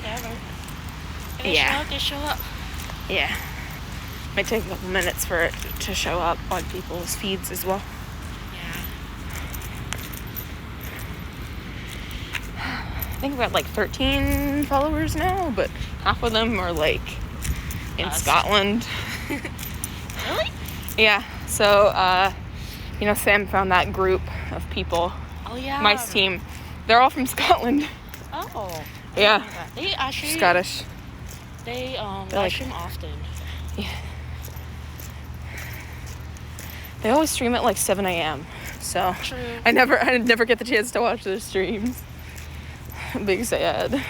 whatever. If they show up, they show up. Yeah. Might take a couple minutes for it to show up on people's feeds as well. Yeah. I think we're at like 13 followers now, but half of them are like in Scotland. Really? Yeah. So, Sam found that group of people. Oh, yeah. Mice team. They're all from Scotland. Oh. Yeah. They actually... Scottish. They live stream often. Yeah. They always stream at like 7 a.m. So True. I never get the chance to watch their streams. Big sad.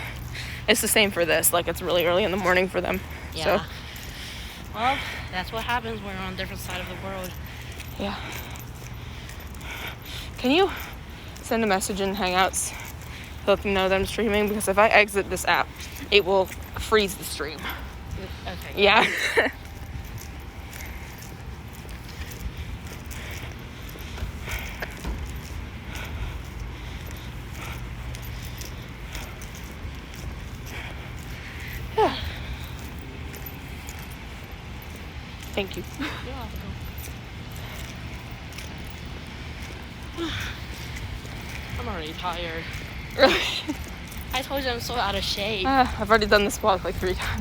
It's the same for this. Like, it's really early in the morning for them. Yeah. So. Well, that's what happens when we're on different side of the world. Yeah. Can you send a message in Hangouts to let them know that I'm streaming? Because if I exit this app, it will freeze the stream. Okay. Yeah. Thank you. You're welcome. I'm already tired. Really? I told you I'm so out of shape. I've already done this walk like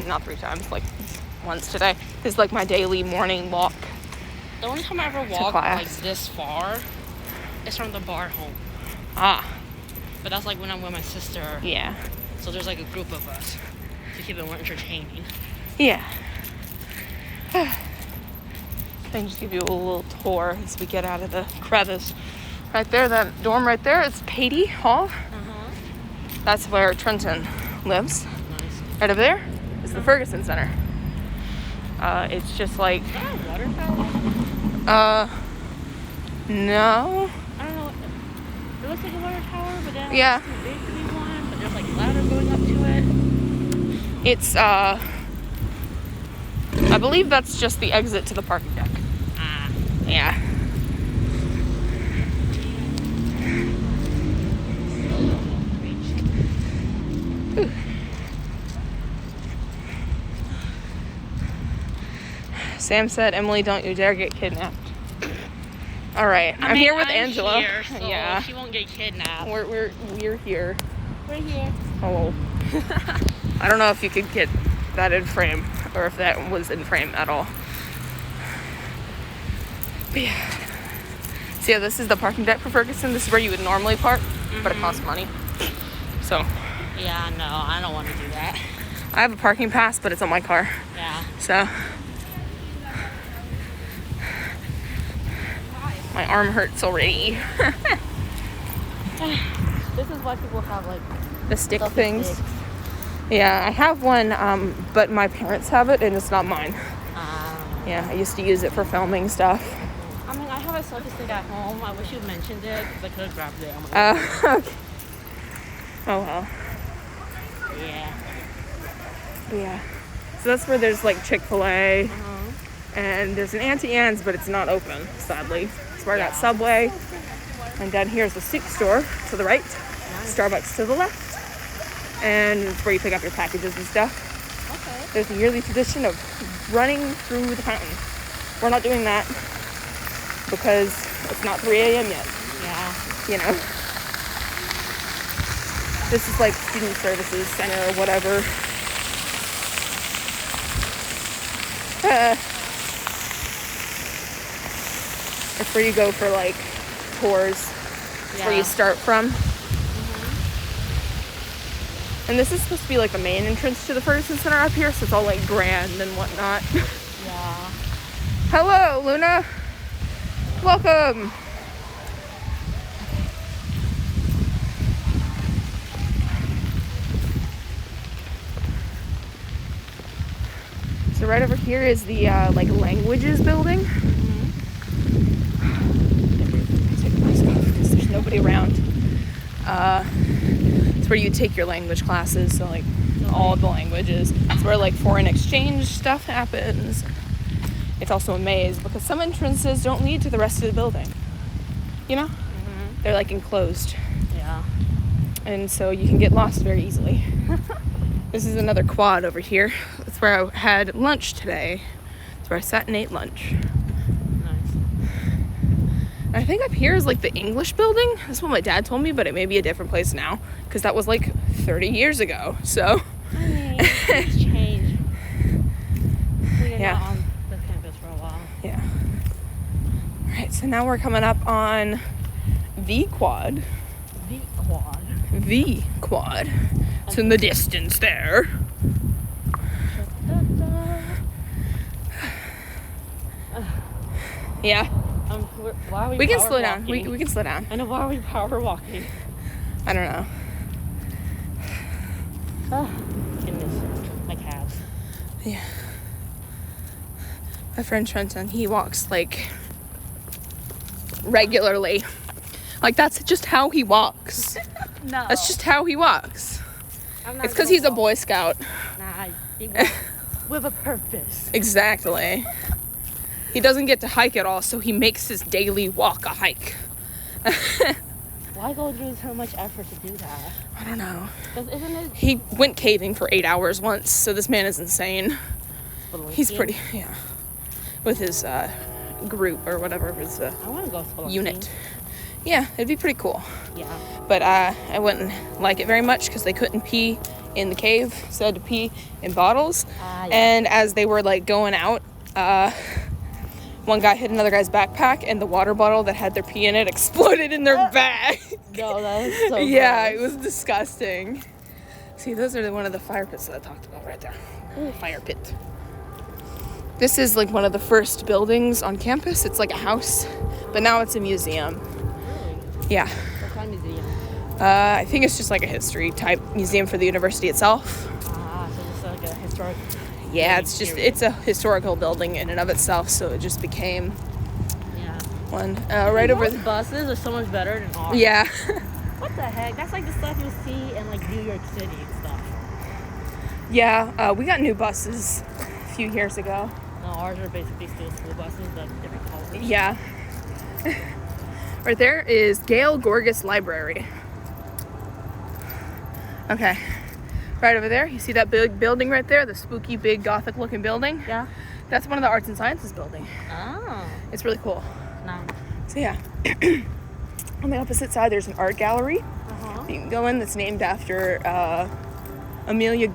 not three times, like once today. It's like my daily morning walk. The only time I ever walk like this far is from the bar home. But that's like when I'm with my sister. Yeah. So there's like a group of us to keep it more entertaining. Yeah. I can just give you a little tour as we get out of the crevice. Right there, that dorm right there is Patey Hall. That's where Trenton lives. Nice. Right over there is the Ferguson Center. It's just like... Is that a water tower? No. I don't know. It looks like a water tower, but then yeah. It's too big to be one. But there's like ladder going up to it. It's, I believe that's just the exit to the parking deck. Yeah. Sam said, Emily, don't you dare get kidnapped. All right. I'm here with Angela. Here, so yeah. She won't get kidnapped. We're here. We're here. Oh. I don't know if you could get that in frame or if that was in frame at all. But yeah. So yeah, this is the parking deck for Ferguson. This is where you would normally park, but it costs money. So. Yeah, no, I don't want to do that. I have a parking pass, but it's on my car. Yeah. So. My arm hurts already. This is why people have like the stick things. Sticks. Yeah, I have one, but my parents have it and it's not mine. Yeah, I used to use it for filming stuff. I mean, I have a selfie stick at home. I wish you mentioned it because I could have grabbed it. Okay. Oh well. Yeah. Yeah. So that's where there's like Chick-fil-A. And there's an Auntie Anne's, but it's not open, sadly. It's where I got Subway. And down here's the soup store to the right. Nice. Starbucks to the left. And it's where you pick up your packages and stuff. Okay. There's a yearly tradition of running through the fountain. We're not doing that because it's not 3 a.m. yet. Yeah. You know. This is like student services center or whatever. It's where you go for like tours. It's where you start from. And this is supposed to be like the main entrance to the Ferguson Center up here, so it's all like grand and whatnot. Yeah. Hello, Luna. Welcome. So right over here is the like languages building. Take my stuff because there's nobody around. It's where you take your language classes, so like all of the languages. It's where like foreign exchange stuff happens. It's also a maze because some entrances don't lead to the rest of the building. You know? They're like enclosed. Yeah. And so you can get lost very easily. This is another quad over here. That's where I had lunch today. That's where I sat and ate lunch. Nice. I think up here is like the English building. That's what my dad told me, but it may be a different place now because that was like 30 years ago. So. I mean, it's changed. We're Yeah. not on the campus for a while. Yeah. All right, so now we're coming up on the quad. The quad. The quad. It's in the distance there. Yeah. Why are we We can power slow down. walking? We can slow down. I know, why are we power walking? I don't know. Oh, goodness. My calves. Yeah. My friend Trenton, he walks like regularly. Like that's just how he walks. No. That's just how he walks. I'm not It's because gonna he's a walk. Boy Scout. Nah, he walks with a purpose. Exactly. He doesn't get to hike at all, so he makes his daily walk a hike. Why go through so much effort to do that? I don't know. 'Cause isn't it He went caving for 8 hours once, so this man is insane. He's spelunking? pretty, yeah. With his group or whatever, his I want to go spelunking. unit. Yeah, it'd be pretty cool. Yeah. But I wouldn't like it very much because they couldn't pee in the cave, so they had to pee in bottles. Yeah. And as they were like going out, one guy hit another guy's backpack, and the water bottle that had their pee in it exploded in their bag. No, that is so Yeah, gross. it was disgusting. See, those are one of the fire pits that I talked about right there. Ooh, fire pit. This is like one of the first buildings on campus. It's like a house, but now it's a museum. Really? Yeah. What kind of museum? I think it's just like a history type museum for the university itself. Ah, so just like a historic. Yeah, it's a historical building in and of itself, so it just became Yeah. one. Right over Those buses are so much better than ours. Yeah. What the heck? That's like the stuff you see in like New York City and stuff. Yeah, we got new buses a few years ago. No, ours are basically still school buses, but different colors. Yeah. Right there is Gail Gorgas Library. Okay. Right over there, you see that big building right there? The spooky, big, gothic-looking building? Yeah. That's one of the arts and sciences building. Oh. It's really cool. No. So yeah. On the opposite side, there's an art gallery. Uh-huh. You can go in that's named after Amelia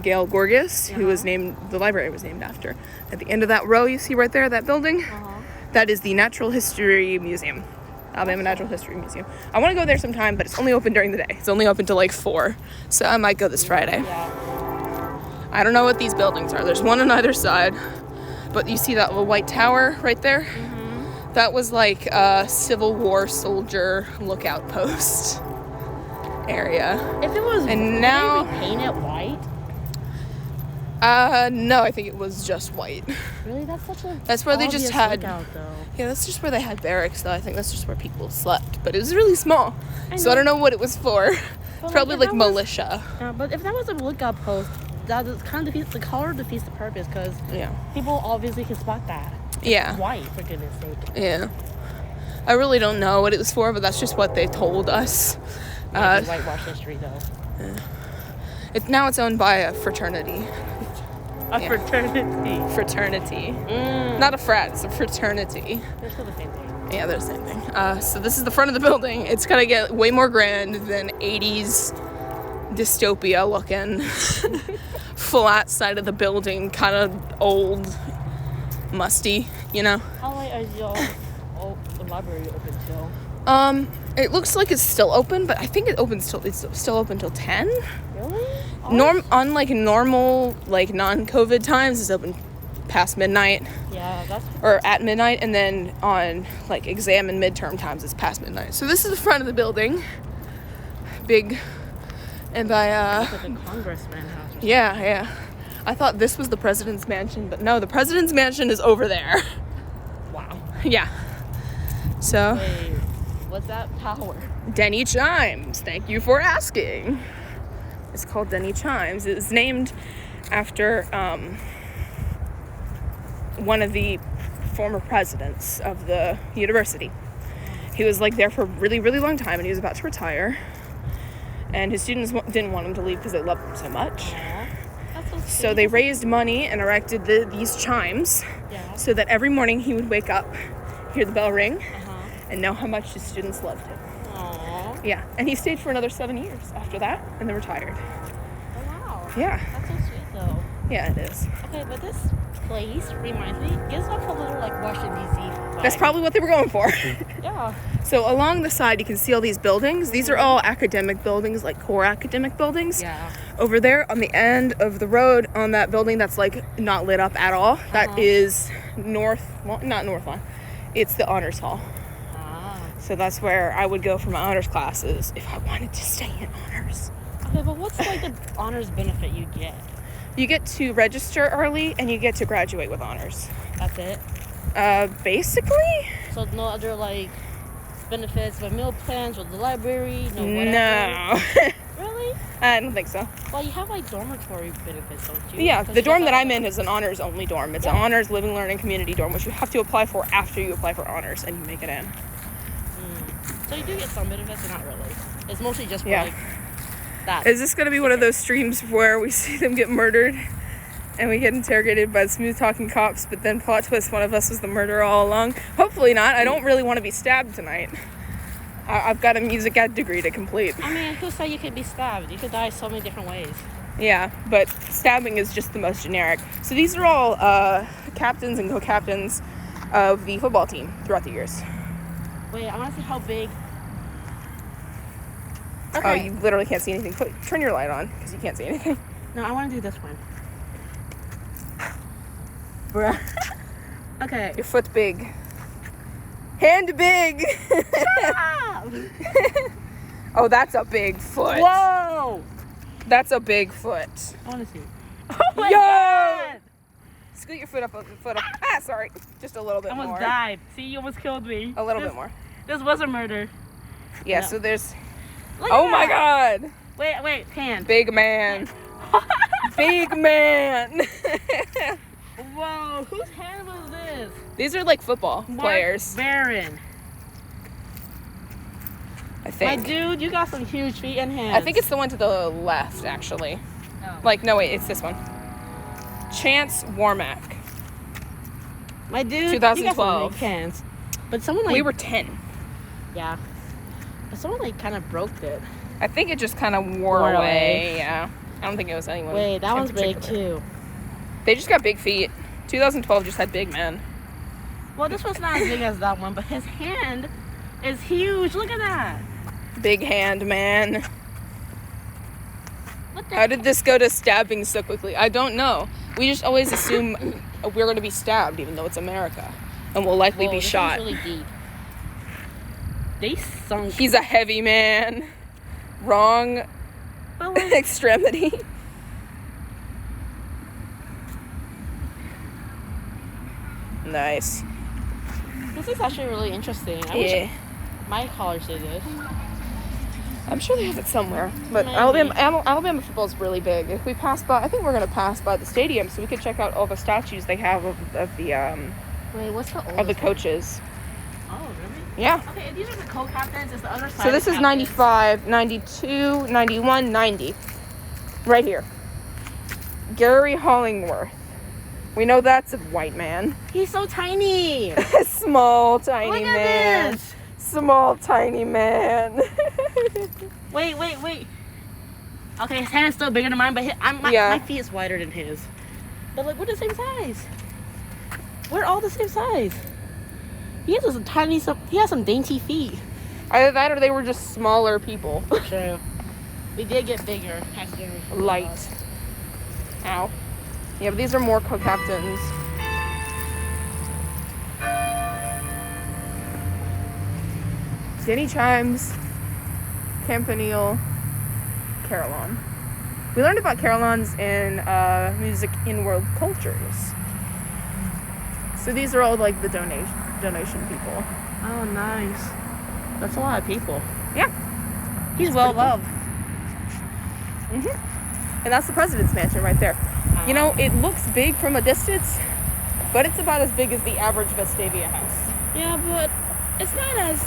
Gail Gorgas, who was named, the library was named after. At the end of that row you see right there, that building, that is the Natural History Museum. Alabama Natural History Museum. I want to go there sometime, but it's only open during the day. It's only open till like 4. So I might go this Friday. Yeah. I don't know what these buildings are. There's one on either side. But you see that little white tower right there? Mm-hmm. That was like a Civil War soldier lookout post area. If it was, And now- did they repaint it white? No, I think it was just white. Really, that's such a. That's where they just obvious had- lookout, though. Yeah, that's just where they had barracks, though. I think that's just where people slept. But it was really small. I So I don't know what it was for. But, Probably if like that was- militia. Yeah, but if that was a lookout post, that is kind of defeats the color defeats the purpose because Yeah. people obviously can spot that. Yeah. White, for goodness sake. Yeah. I really don't know what it was for, but that's just what they told us. Maybe whitewash history, though. Now it's owned by a fraternity. A Yeah. fraternity. Fraternity. Not a frat, it's a fraternity. They're still the same thing. Yeah, they're the same thing. So this is the front of the building. It's gonna get way more grand than 80s dystopia looking. Flat side of the building, kind of old, musty, you know? How late is your the library open till? It looks like it's still open, but I think it's still open till 10. Really? On like normal, like non-COVID times, it's open past midnight Yeah, that's. or at midnight, and then on like exam and midterm times, it's past midnight. So this is the front of the building, big, and by Like a congressman house. Or yeah. I thought this was the president's mansion, but no, the president's mansion is over there. something. Wow. Yeah. So Wait, what's that power? Denny Chimes. Thank you for asking. It's called Denny Chimes. It's named after one of the former presidents of the university. He was like there for a really, really long time, and he was about to retire. And his students didn't want him to leave because they loved him so much. Aww. That's so sweet. So they raised money and erected these chimes so that every morning he would wake up, hear the bell ring, and know how much his students loved him. Aww. Yeah, and he stayed for another 7 years after that, and then retired. Oh, wow. Yeah. That's so sweet, though. Yeah, it is. Okay, but this place reminds me, gives off a little, like, Washington, D.C. vibe. That's probably what they were going for. Yeah. So along the side, you can see all these buildings. These are all academic buildings, like core academic buildings. Yeah. Over there on the end of the road, on that building that's like not lit up at all, that is not North Lawn. It's the honors hall. So that's where I would go for my honors classes if I wanted to stay in honors. Okay, but what's like the honors benefit you get? You get to register early and you get to graduate with honors. That's it? Basically. So no other like benefits with meal plans with the library? No whatever? No. Really? I don't think so. Well, you have like dormitory benefits, don't you? Yeah, Because the you dorm guys that have, I'm in is an honors only dorm. It's an honors living, learning, community dorm, which you have to apply for after you apply for honors and you make it in. So you do get some benefits, but not really. It's mostly just for like that. Is this going to be one of those streams where we see them get murdered and we get interrogated by smooth talking cops, but then plot twist, one of us was the murderer all along? Hopefully not. I don't really want to be stabbed tonight. I've got a music ed degree to complete. I mean, who said you could be stabbed? You could die so many different ways. Yeah, but stabbing is just the most generic. So these are all captains and co-captains of the football team throughout the years. Wait, I want to see how big. Okay. Okay. Oh, you literally can't see anything. Turn your light on, because you can't see anything. No, I want to do this one. Bruh. Okay. Your foot big. Hand big! Oh, that's a big foot. Whoa! That's a big foot. I want to see. Oh my God! Scoot your foot up. Ah, sorry. Just a little bit more. Almost died. See, you almost killed me. A little bit more. This was a murder. Yeah, No. so there's... Look Oh at my that. God! Wait, hand. Big man. Big man. Whoa, whose hand was this? These are like football players, Baron. I think. My dude, you got some huge feet and hands. I think it's the one to the left, actually. Oh. Like, no, wait, it's this one. Chance Warmack. My dude, 2012. you got some big hands. But someone like... We were 10. Yeah. But someone like kind of broke it. I think it just kind of wore away. Yeah. I don't think it was anyone. Wait, that in one's big particular. too. They just got big feet. 2012 just had big men. Well, this one's not as big as that one, but his hand is huge. Look at that. Big hand man. What the How did this go to stabbing so quickly? I don't know. We just always assume we're going to be stabbed, even though it's America, and we'll likely be this shot. one's really deep. They sunk. He's a heavy man. Wrong But like, extremity. Nice. this is actually really interesting. I wish my college did this. I'm sure they have it somewhere. But Maybe. Alabama football is really big. If we pass by, I think we're going to pass by the stadium so we could check out all the statues they have of the Wait, what's the oldest of the one? coaches. Oh, really? Yeah. Okay, these are the co-captains. It's the other side. So this of is captains. 95, 92, 91, 90. Right here. Gary Hollingworth. We know that's a white man. He's so tiny. Small, tiny Look man. at this. Small, tiny man. Wait. Okay, his hand is still bigger than mine, but my feet is wider than his. But like, we're the same size. We're all the same size. He has some tiny, he has some dainty feet. Either that or they were just smaller people. True. We did get bigger. Light. Ow. Yeah, but these are more co-captains. Denny Chimes, Campanile, Carillon. We learned about carillons in music in world cultures. So these are all like the donation people. Oh, nice. That's a lot of people. Yeah. He's well loved. And that's the president's mansion right there. You know, it looks big from a distance, but it's about as big as the average Vestavia house. Yeah, but it's not as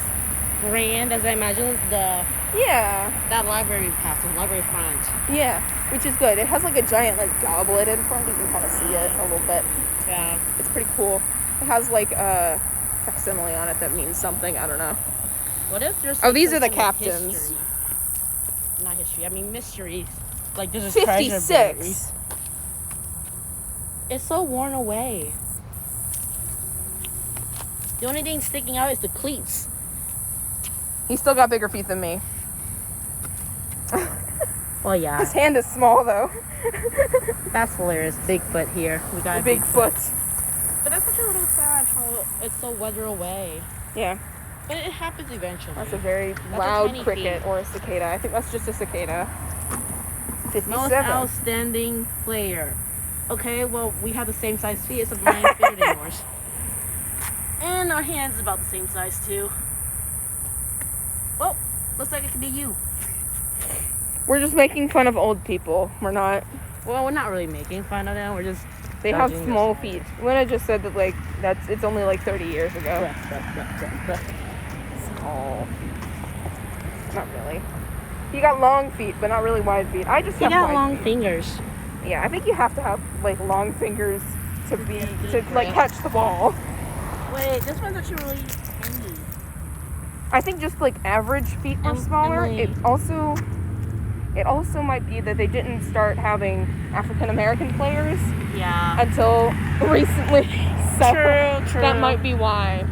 grand as I imagine the Yeah. That library pass, the library front. Yeah, which is good. It has like a giant like goblet in front. You can kind of see it a little bit. Yeah. It's pretty cool. It has like a facsimile on it that means something. I don't know. What if there's these are the captains. History? Not history. I mean mysteries. Like there's a 56. treasure buried. It's so worn away. The only thing sticking out is the cleats. He's still got bigger feet than me. Well, yeah. His hand is small though. That's hilarious. Bigfoot here. We got a Bigfoot. But that's actually a little sad how it's so weathered away. Yeah. But it happens eventually. That's a very loud cricket or a cicada. I think that's just a cicada. 57. Most outstanding player. Okay, well, we have the same size feet, except mine ain't bigger than yours. And our hands is about the same size, too. Well, looks like it could be you. We're just making fun of old people. We're not... Well, we're not really making fun of them. We're just... They have small feet. Lena just said that, like, it's only, like, 30 years ago. Small. Not really. You got long feet, but not really wide feet. I just have got wide long feet. fingers. Yeah, I think you have to have, like, long fingers to catch the ball. Wait, this one's actually really tiny. I think just, like, average feet are smaller. It also might be that they didn't start having African-American players until recently. So True. That might be why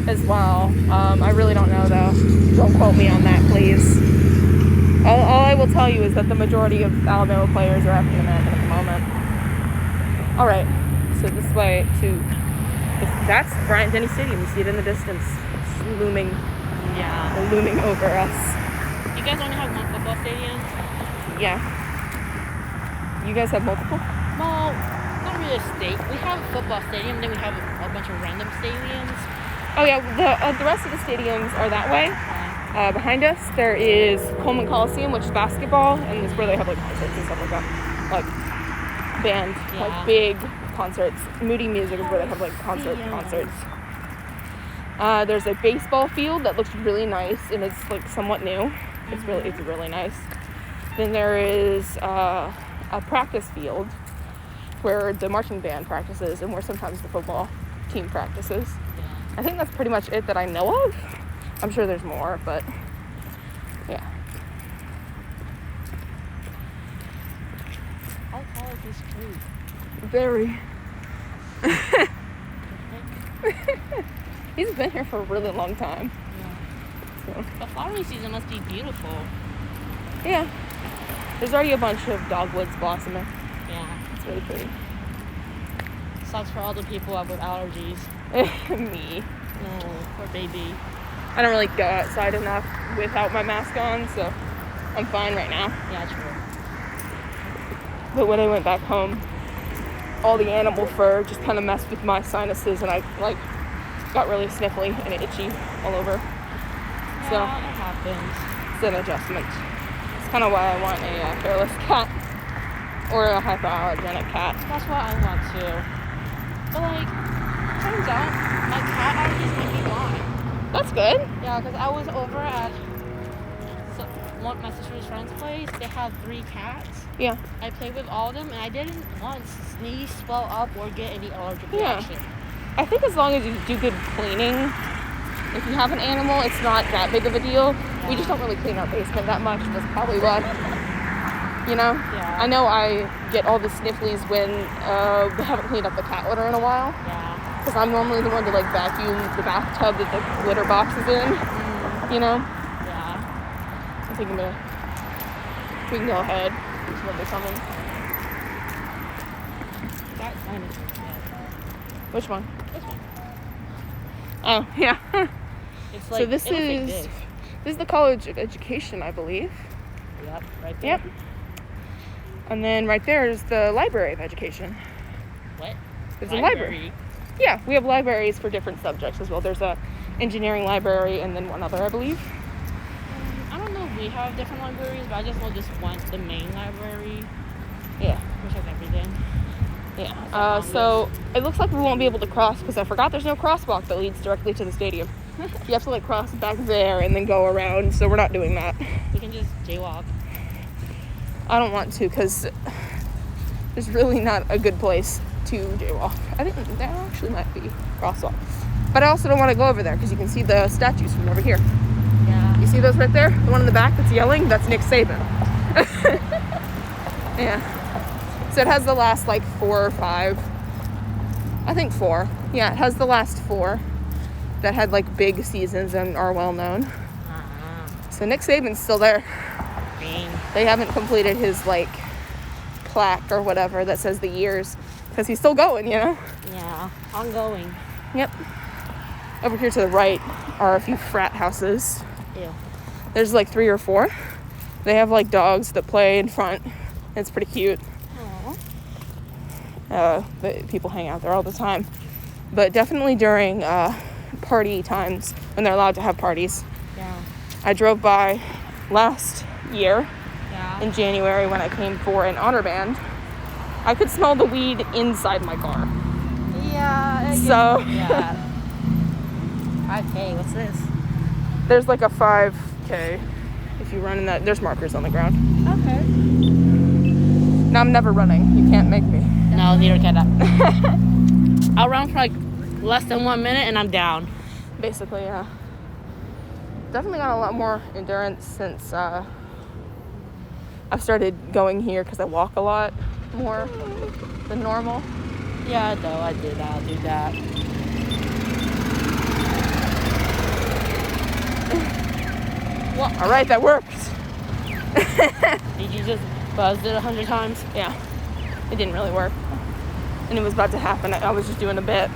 as well. I really don't know, though. Don't quote me on that, please. All I will tell you is that the majority of Alabama players are African-American at the moment. All right, so this way to... That's Bryant-Denny Stadium. You see it in the distance. It's looming. Yeah. Looming over us. You guys only have one football stadium? Yeah. You guys have multiple? Well, not really a state. We have a football stadium, then we have a bunch of random stadiums. Oh yeah, the rest of the stadiums are that way. Behind us, there is Coleman Coliseum, which is basketball, and it's where they have like concerts and stuff like that. Like band, like big concerts. Moody Music is where they have like concerts. There's a baseball field that looks really nice, and it's like somewhat new. It's really nice. Then there is a practice field where the marching band practices and where sometimes the football team practices. I think that's pretty much it that I know of. I'm sure there's more, but yeah. How tall is this tree? Very. He's been here for a really long time. Yeah. So. The flowering season must be beautiful. Yeah. There's already a bunch of dogwoods blossoming. Yeah. It's really pretty. Sucks for all the people with allergies. Me. Oh, poor baby. I don't really go outside enough without my mask on, so I'm fine right now. Yeah, true. But when I went back home, all the animal fur just kind of messed with my sinuses, and I got really sniffly and itchy all over. Yeah, So it happens. It's an adjustment. It's kind of why I want a hairless cat or a hypoallergenic cat. That's what I want too. But turns out my cat allergies might be gone. That's good. Yeah, because I was over at my sister's friend's place. They have 3 cats. Yeah. I played with all of them, and I didn't once sneeze, swell up, or get any allergic reaction. I think as long as you do good cleaning, if you have an animal, it's not that big of a deal. Yeah. We just don't really clean our basement that much. That's probably why. You know? Yeah. I know I get all the snifflies when we haven't cleaned up the cat litter in a while. Yeah. Because I'm normally the one to vacuum the bathtub that the litter box is in. You know? Yeah. I think we can go ahead. There's nobody coming. That sign is dead. Which one? This one. Oh, yeah. It's so this is the College of Education, I believe. Yep, right there. Yep. And then right there is the Library of Education. What? There's a library. Yeah, we have libraries for different subjects as well. There's a engineering library and then one other, I believe. I don't know if we have different libraries, but I just know this one, the main library. Yeah. Which has everything. Yeah. So it looks like we won't be able to cross because I forgot there's no crosswalk that leads directly to the stadium. You have to like cross back there and then go around, so we're not doing that. We can just jaywalk. I don't want to because there's really not a good place to jaywalk. I think there actually might be crosswalk. But I also don't want to go over there because you can see the statues from over here. Yeah. You see those right there? The one in the back that's yelling? That's Nick Saban. Yeah. So it has the last like 4 or 5. I think 4. Yeah, it has the last 4 that had like big seasons and are well known. So Nick Saban's still there. Dang. They haven't completed his like plaque or whatever that says the years because he's still going, you know? Yeah, ongoing. Yep. Over here to the right are a few frat houses. Ew. There's like 3 or 4. They have like dogs that play in front. It's pretty cute. People hang out there all the time. But definitely during party times when they're allowed to have parties. Yeah. I drove by last year Yeah. in January when I came for an honor band. I could smell the weed inside my car. Yeah. So Yeah. 5K. What's this? there's like a 5K if you run in that. There's markers on the ground. Okay. No, I'm never running. You can't make me. No, neither can I. I'll run for like less than 1 minute and I'm down. Basically, yeah. Definitely got a lot more endurance since I've started going here because I walk a lot more than normal. Yeah, though I did. I'll do that. Well, all right, that worked. Did you just buzz it 100 times? Yeah, it didn't really work. And it was about to happen. I was just doing a bit.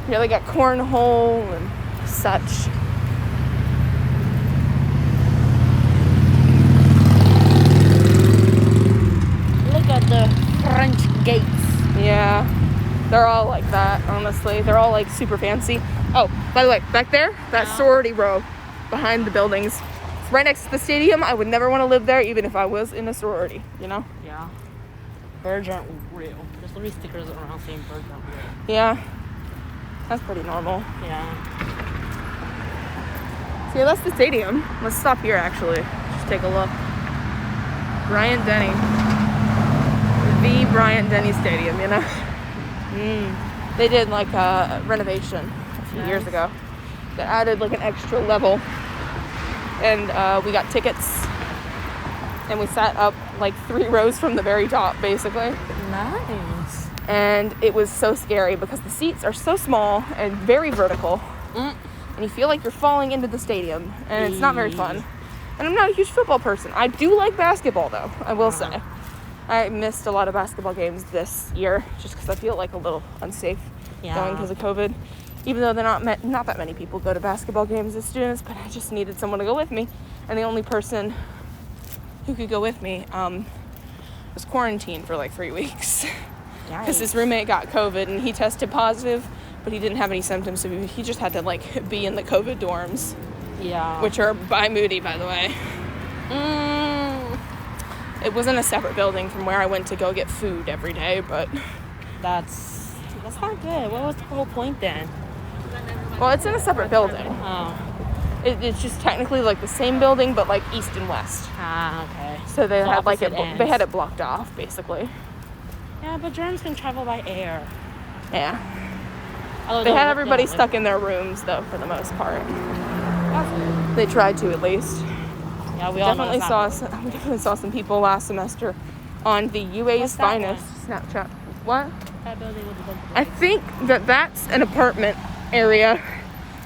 Yeah, they got cornhole and such. Look at the French gates. Yeah, they're all like that, honestly. They're all like super fancy. Oh, by the way, back there, that sorority row behind the buildings. It's right next to the stadium. I would never want to live there even if I was in a sorority, you know? Yeah. Birds aren't real. There's literally stickers around saying birds aren't real. Yeah, that's pretty normal. Yeah. So yeah, that's the stadium. Let's stop here, actually. Just take a look. Bryant Denny. The Bryant Denny Stadium, you know? They did like a renovation a few years ago. They added like an extra level. And we got tickets. And we sat up like 3 rows from the very top, basically. Nice. And it was so scary because the seats are so small and very vertical. And you feel like you're falling into the stadium. And it's not very fun. And I'm not a huge football person. I do like basketball, though, I will say. I missed a lot of basketball games this year just because I feel like a little unsafe going because of COVID. Even though they're not that many people go to basketball games as students, but I just needed someone to go with me. And the only person who could go with me was quarantined for like 3 weeks because his roommate got COVID and he tested positive, but he didn't have any symptoms, so he just had to like be in the COVID dorms. Yeah. Which are by Moody, by the way. It was in a separate building from where I went to go get food every day, but That's not good. What was the whole point then? well, it's in a separate building. Oh. It's just technically like the same building, but like east and west. Okay. So they had like opposite ends. they had it blocked off, basically. Yeah, but germs can travel by air. Yeah. Although They don't had look everybody that way. stuck in their rooms, though, for the most part. That's good. They tried to, at least. Yeah, we all know We it's not definitely saw some people last semester on the UA's What's that finest Snapchat. What? that building with the bumper I lights. think that's an apartment area.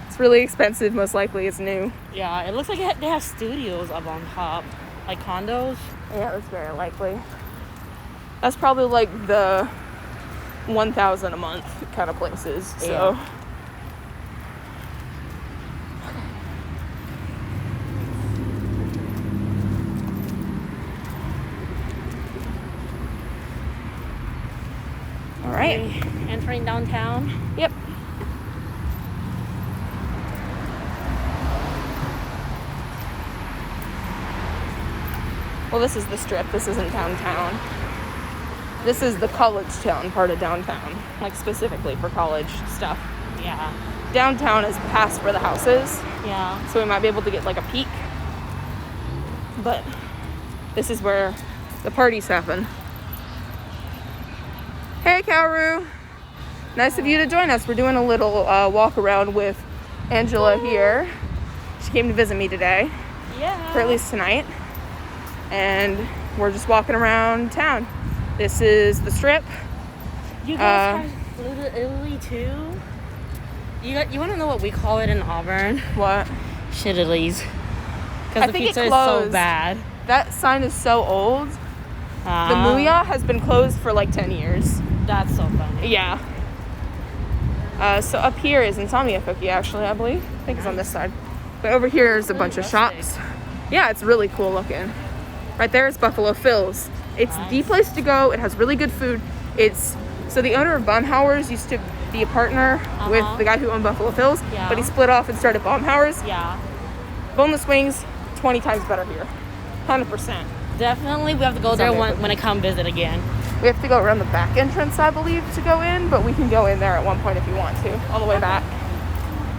It's really expensive. Most likely it's new. Yeah, it looks like they have studios up on top, like condos. Yeah, that's very likely. That's probably like the 1,000 a month kind of places. So. Yeah. All right. Entering downtown. Yep. Well, this is the strip. This isn't downtown. This is the college town part of downtown, like specifically for college stuff. Yeah. Downtown is past where the house is. Yeah. So we might be able to get like a peek. But this is where the parties happen. Hey, Kaoru. Nice of you to join us. We're doing a little walk around with Angela here. She came to visit me today. Yeah. For at least tonight. And we're just walking around town. This is the Strip. You guys have flew to Italy too? You want to know what we call it in Auburn? What? Shittilies. Because the pizza is so bad. That sign is so old. The Muya has been closed for like 10 years. That's so funny. Yeah. So up here is Insomnia Cookie, actually, I believe. I think it's on this side. But over here is a bunch of shops. Yeah, it's really cool looking. Right there is Buffalo Phil's. It's the place to go. It has really good food. So the owner of Baumhauer's used to be a partner with the guy who owned Buffalo Phil's, but he split off and started Baumhauer's. Yeah. Boneless wings, 20 times better here. 100%. Definitely, we have to go there when I come visit again. We have to go around the back entrance, I believe, to go in, but we can go in there at one point if you want to, all the way back.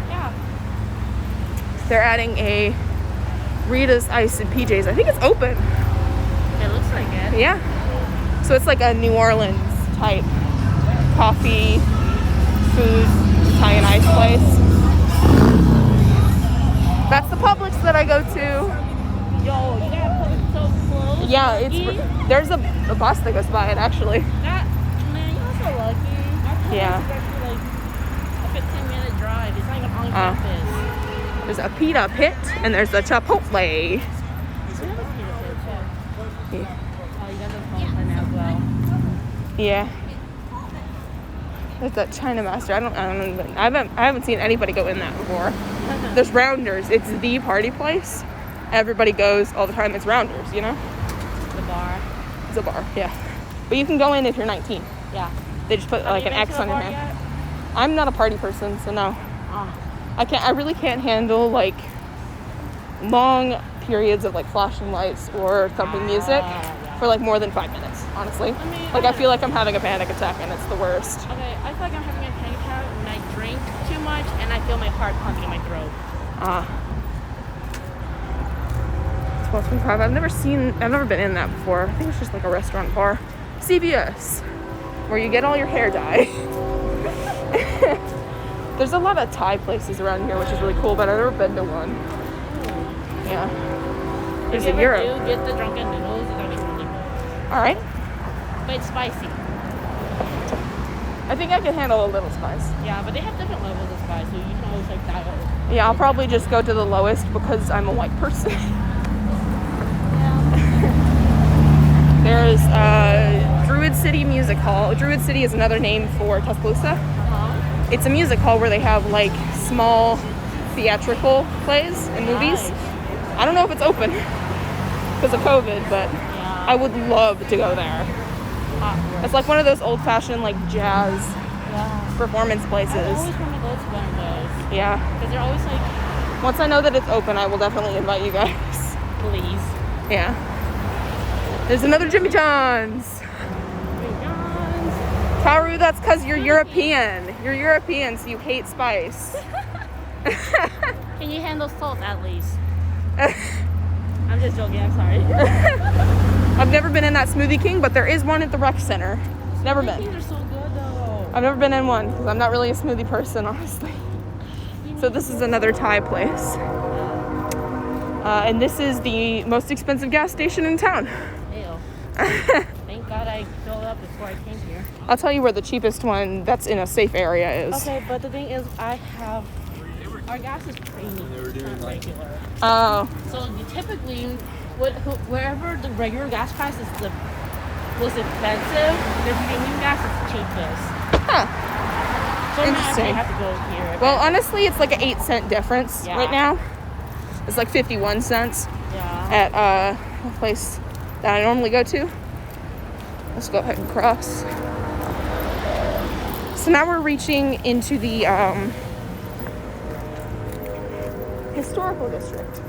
Yeah. They're adding a Rita's Ice and PJ's. I think it's open. It looks like it. Yeah. So it's like a New Orleans type coffee, food, Italian ice place. That's the Publix that I go to. Yo, you got Publix so close. Yeah, there's a bus that goes by it actually. Man, you're so lucky. Yeah. It's actually like a 15-minute drive. It's not even on campus. There's a pita pit and there's a Chipotle. We have a pita pit too. Yeah. Oh, you got the phone now as well. Yeah. There's that China Master. I haven't seen anybody go in that before. There's Rounders. It's the party place. Everybody goes all the time. It's Rounders, you know? The bar. It's a bar, yeah. But you can go in if you're 19. Yeah. They just put like an X on your hand. Yet? I'm not a party person, so no. Oh. I really can't handle like long periods of like flashing lights or thumping music for like more than 5 minutes, honestly. I feel like I'm having a panic attack and it's the worst. Okay, I feel like I'm having a panic attack when I drink too much and I feel my heart pumping in my throat. 1225. I've never been in that before. I think it's just like a restaurant bar. CVS, where you get all your hair dye. There's a lot of Thai places around here, which is really cool, but I've never been to one. Yeah. There's a Europe. If you get the drunken noodles, it's gonna be really good. All right. But it's spicy. I think I can handle a little spice. Yeah, but they have different levels of spice, so you can always like dial it. Yeah, I'll probably just go to the lowest because I'm a white person. There's Druid City Music Hall. Druid City is another name for Tuscaloosa. It's a music hall where they have like small theatrical plays and movies. I don't know if it's open because of COVID, but I would love to go there. It's like one of those old-fashioned like jazz performance places. I always want to go to one of those. Yeah. Because they're always like... Once I know that it's open, I will definitely invite you guys. Please. Yeah. There's another Jimmy John's. Kaoru, that's because you're European. You're European, so you hate spice. Can you handle salt at least? I'm just joking, I'm sorry. I've never been in that Smoothie King, but there is one at the rec center. Never been. Smoothie Kings are so good though. I've never been in one because I'm not really a smoothie person, honestly. So this is another Thai place. And this is the most expensive gas station in town. Ew. Thank God I filled up before I came here. I'll tell you where the cheapest one that's in a safe area is. Okay, but the thing is, our gas is premium, not regular. Oh. So you typically, wherever the regular gas price is the most expensive, the premium gas is the cheapest. Huh. So interesting. I have to go here. Well, honestly, it's like an 8-cent difference right now. It's like 51 cents at a place that I normally go to. Let's go ahead and cross. So now we're reaching into the historical district.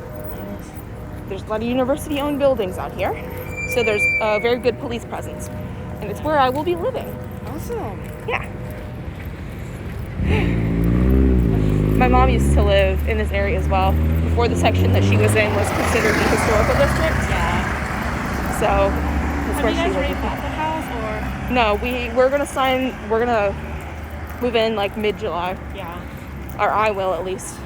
There's a lot of university-owned buildings out here, so there's a very good police presence, and it's where I will be living. Awesome. Yeah. my mom used to live in this area as well. Before the section that she was in was considered the historical district. Yeah. So Have you guys already bought the house or? No, we're gonna move in like mid-July. Yeah. Or I will at least.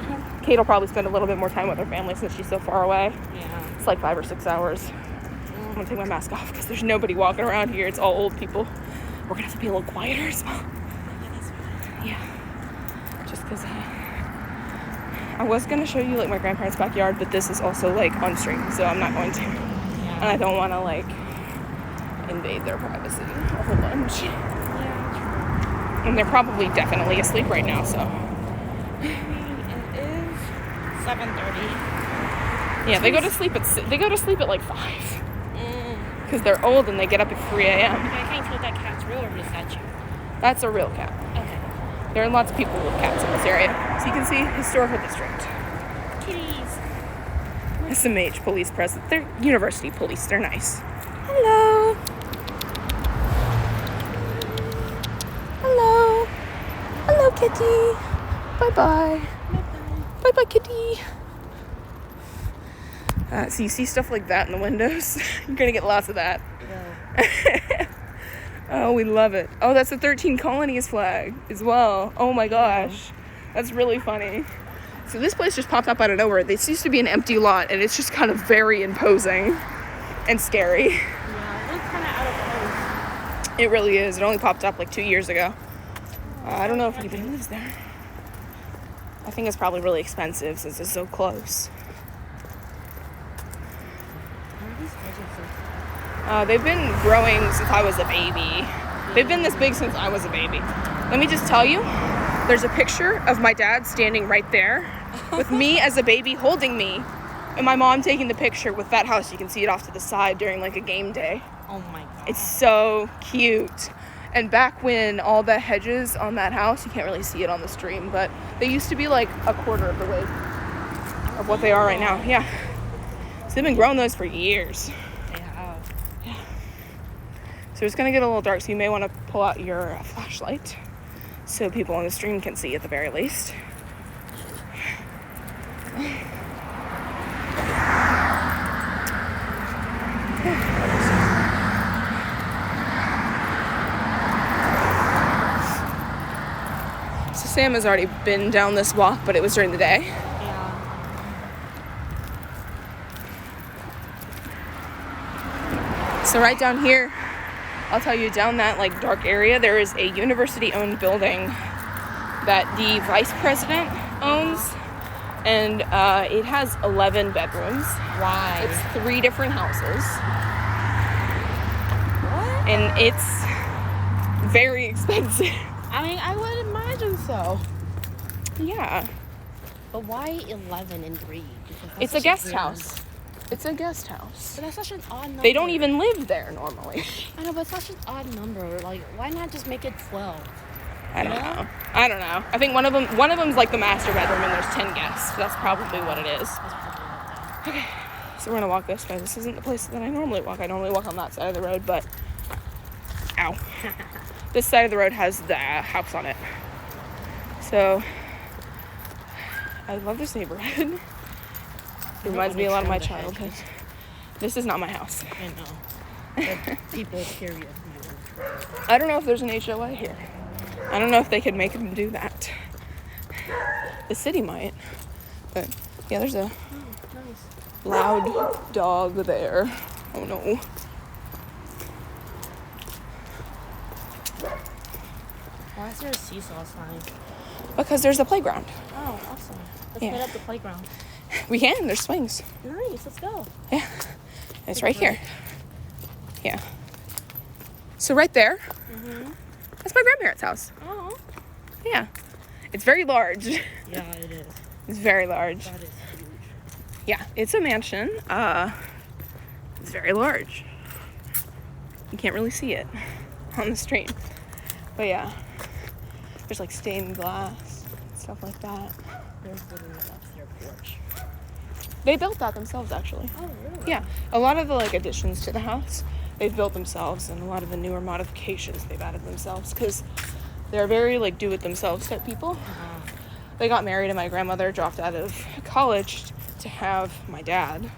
Kate will probably spend a little bit more time with her family since she's so far away. Yeah. It's like 5 or 6 hours. I'm gonna take my mask off because there's nobody walking around here. It's all old people. We're gonna have to be a little quieter as well. Yeah. Just because I was gonna show you like my grandparents' backyard, but this is also like on stream, so I'm not going to. Yeah. And I don't want to like invade their privacy over lunch. Yeah. And they're probably definitely asleep right now, so. I mean, it is 7:30. Yeah, they go to sleep at like 5. Because they're old and they get up at 3 a.m. I can't tell if that cat's real or just that you. That's a real cat. Okay. There are lots of people with cats in this area. So you can see historical district. Kitties. SMH police present. They're university police. They're nice. Hello. Hello. Hello, kitty. Bye-bye. Bye-bye. Bye-bye, kitty. So you see stuff like that in the windows. You're gonna get lots of that. Yeah. Oh, we love it. Oh, that's the 13 Colonies flag as well. Oh my gosh. That's really funny. So this place just popped up out of nowhere. This used to be an empty lot, and it's just kind of very imposing and scary. Yeah, it looks kind of out of place. It really is. It only popped up like 2 years ago. I don't know if anybody lives there. I think it's probably really expensive since it's so close. They've been growing since I was a baby. They've been this big since I was a baby. Let me just tell you, there's a picture of my dad standing right there with me as a baby holding me, and my mom taking the picture with that house. You can see it off to the side during like a game day. Oh my god. It's so cute. And back when all the hedges on that house, you can't really see it on the stream, but they used to be like a quarter of the way of what they are right now. Yeah. So they've been growing those for years. So it's going to get a little dark, so you may want to pull out your flashlight so people on the stream can see at the very least. So Sam has already been down this walk, but it was during the day. Yeah. So right down here, I'll tell you, down that like dark area, there is a university-owned building that the vice president owns, and it has 11 bedrooms. Why? It's 3 different houses. What? And it's very expensive. I mean, I would imagine so. Yeah. But why 11 and 3? Because It's a guest house. It's a guest house. But that's such an odd number. They don't even live there normally. I know, but such an odd number. Like, why not just make it 12? I don't know. I think one of them's like the master bedroom, and there's 10 guests. That's probably what it is. Okay, so we're gonna walk this way. This isn't the place that I normally walk. I normally walk on that side of the road, but ow. This side of the road has the house on it. So I love this neighborhood. It reminds me a lot of my childhood. This is not my house. I know. But people scare you. I don't know if there's an HOA here. I don't know if they could make them do that. The city might. But yeah, there's a loud dog there. Oh no. Why is there a seesaw sign? Because there's a playground. Oh, awesome. Let's Yeah. hit up the playground. We can. There's swings. Nice. Let's go. Yeah. It's right here. Yeah. So right there, that's my grandparents' house. Oh. Yeah. It's very large. Yeah, it is. It's very large. That is huge. Yeah, it's a mansion. It's very large. You can't really see it on the stream. But yeah, there's like stained glass, stuff like that. There's literally an upstairs porch. They built that themselves, actually. Oh, really? Yeah, a lot of the like additions to the house, they've built themselves, and a lot of the newer modifications they've added themselves, because they're very like do-it-themselves type people. they got married and my grandmother dropped out of college to have my dad.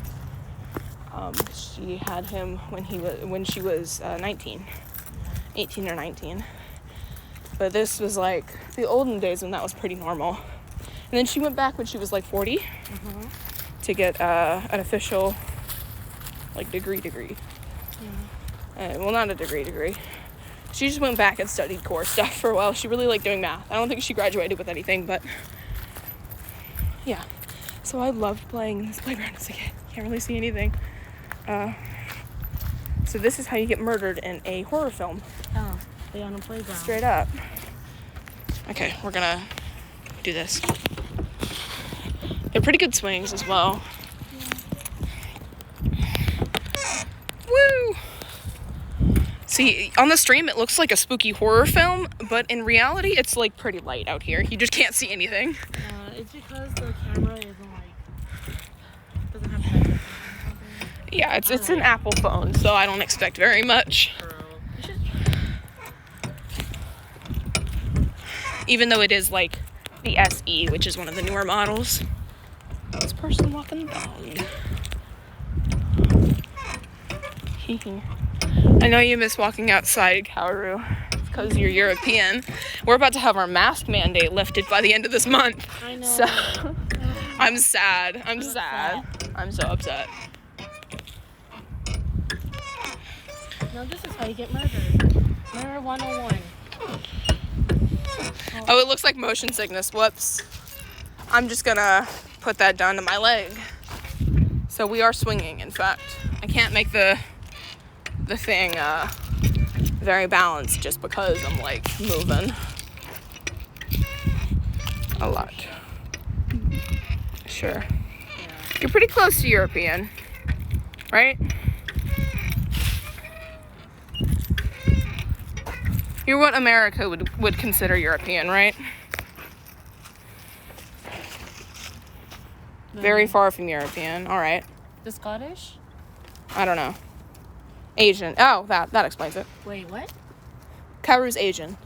She had him when she was 18 or 19. But this was like the olden days when that was pretty normal. And then she went back when she was like 40 to get an official like degree. Well, not a degree. She just went back and studied core stuff for a while. She really liked doing math. I don't think she graduated with anything, but yeah. So I loved playing in this playground as a kid. Can't really see anything. So this is how you get murdered in a horror film. Oh, they on a playground. Straight up. Okay, we're gonna do this. They're pretty good swings as well. Yeah. Woo! See, on the stream it looks like a spooky horror film, but in reality it's like pretty light out here. You just can't see anything. It's because the camera isn't doesn't have headphones or something. Yeah, it's an Apple phone, so I don't expect very much. Even though it is like the SE, which is one of the newer models. This person walking the dog. I know you miss walking outside, Kaoru. It's because you're European. We're about to have our mask mandate lifted by the end of this month. I know. So I'm sad. I'm so upset. No, this is how you get murdered. Murder 101. Oh, it looks like motion sickness. Whoops. I'm just gonna put that down to my leg. So we are swinging, in fact. I can't make the thing very balanced just because I'm like moving a lot. Sure. Yeah. You're pretty close to European, right? You're what America would consider European, right? Very far from European. All right. The Scottish? I don't know. Asian. Oh, that explains it. Wait, what? Kaoru's Asian.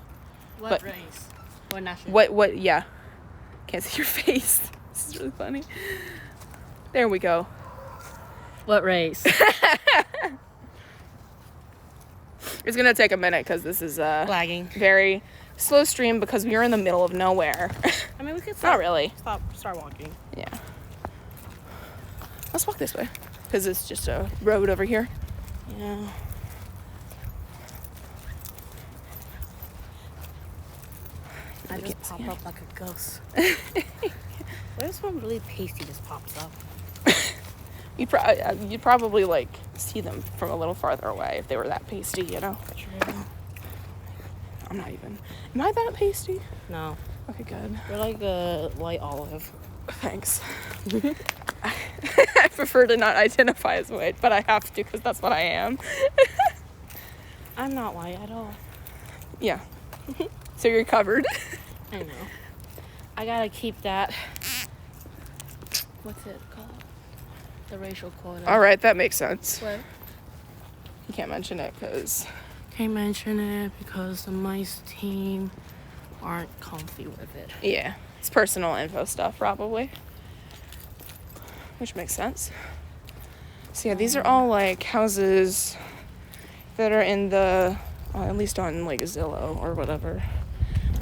What race? What nationality? What, yeah. Can't see your face. This is really funny. There we go. What race? It's gonna take a minute because this is lagging. Very slow stream because we're in the middle of nowhere. I mean, we could not really. Start walking. Yeah. Let's walk this way because it's just a road over here. Yeah. I just pop up like a ghost. What if one really pasty just pops up? You'd probably like see them from a little farther away if they were that pasty, you know? True. I'm not even. Am I that pasty? No. Okay, good. You're like a light olive. Thanks. I prefer to not identify as white, but I have to because that's what I am. I'm not white at all. Yeah. So you're covered. I know. I gotta keep that. What's it called? The racial quota. All right, that makes sense. What? You can't mention it because... Can't mention it because the mice team aren't comfy with it. Yeah. It's personal info stuff, probably. Which makes sense. So yeah, these are all like houses that are in the... at least on like Zillow or whatever.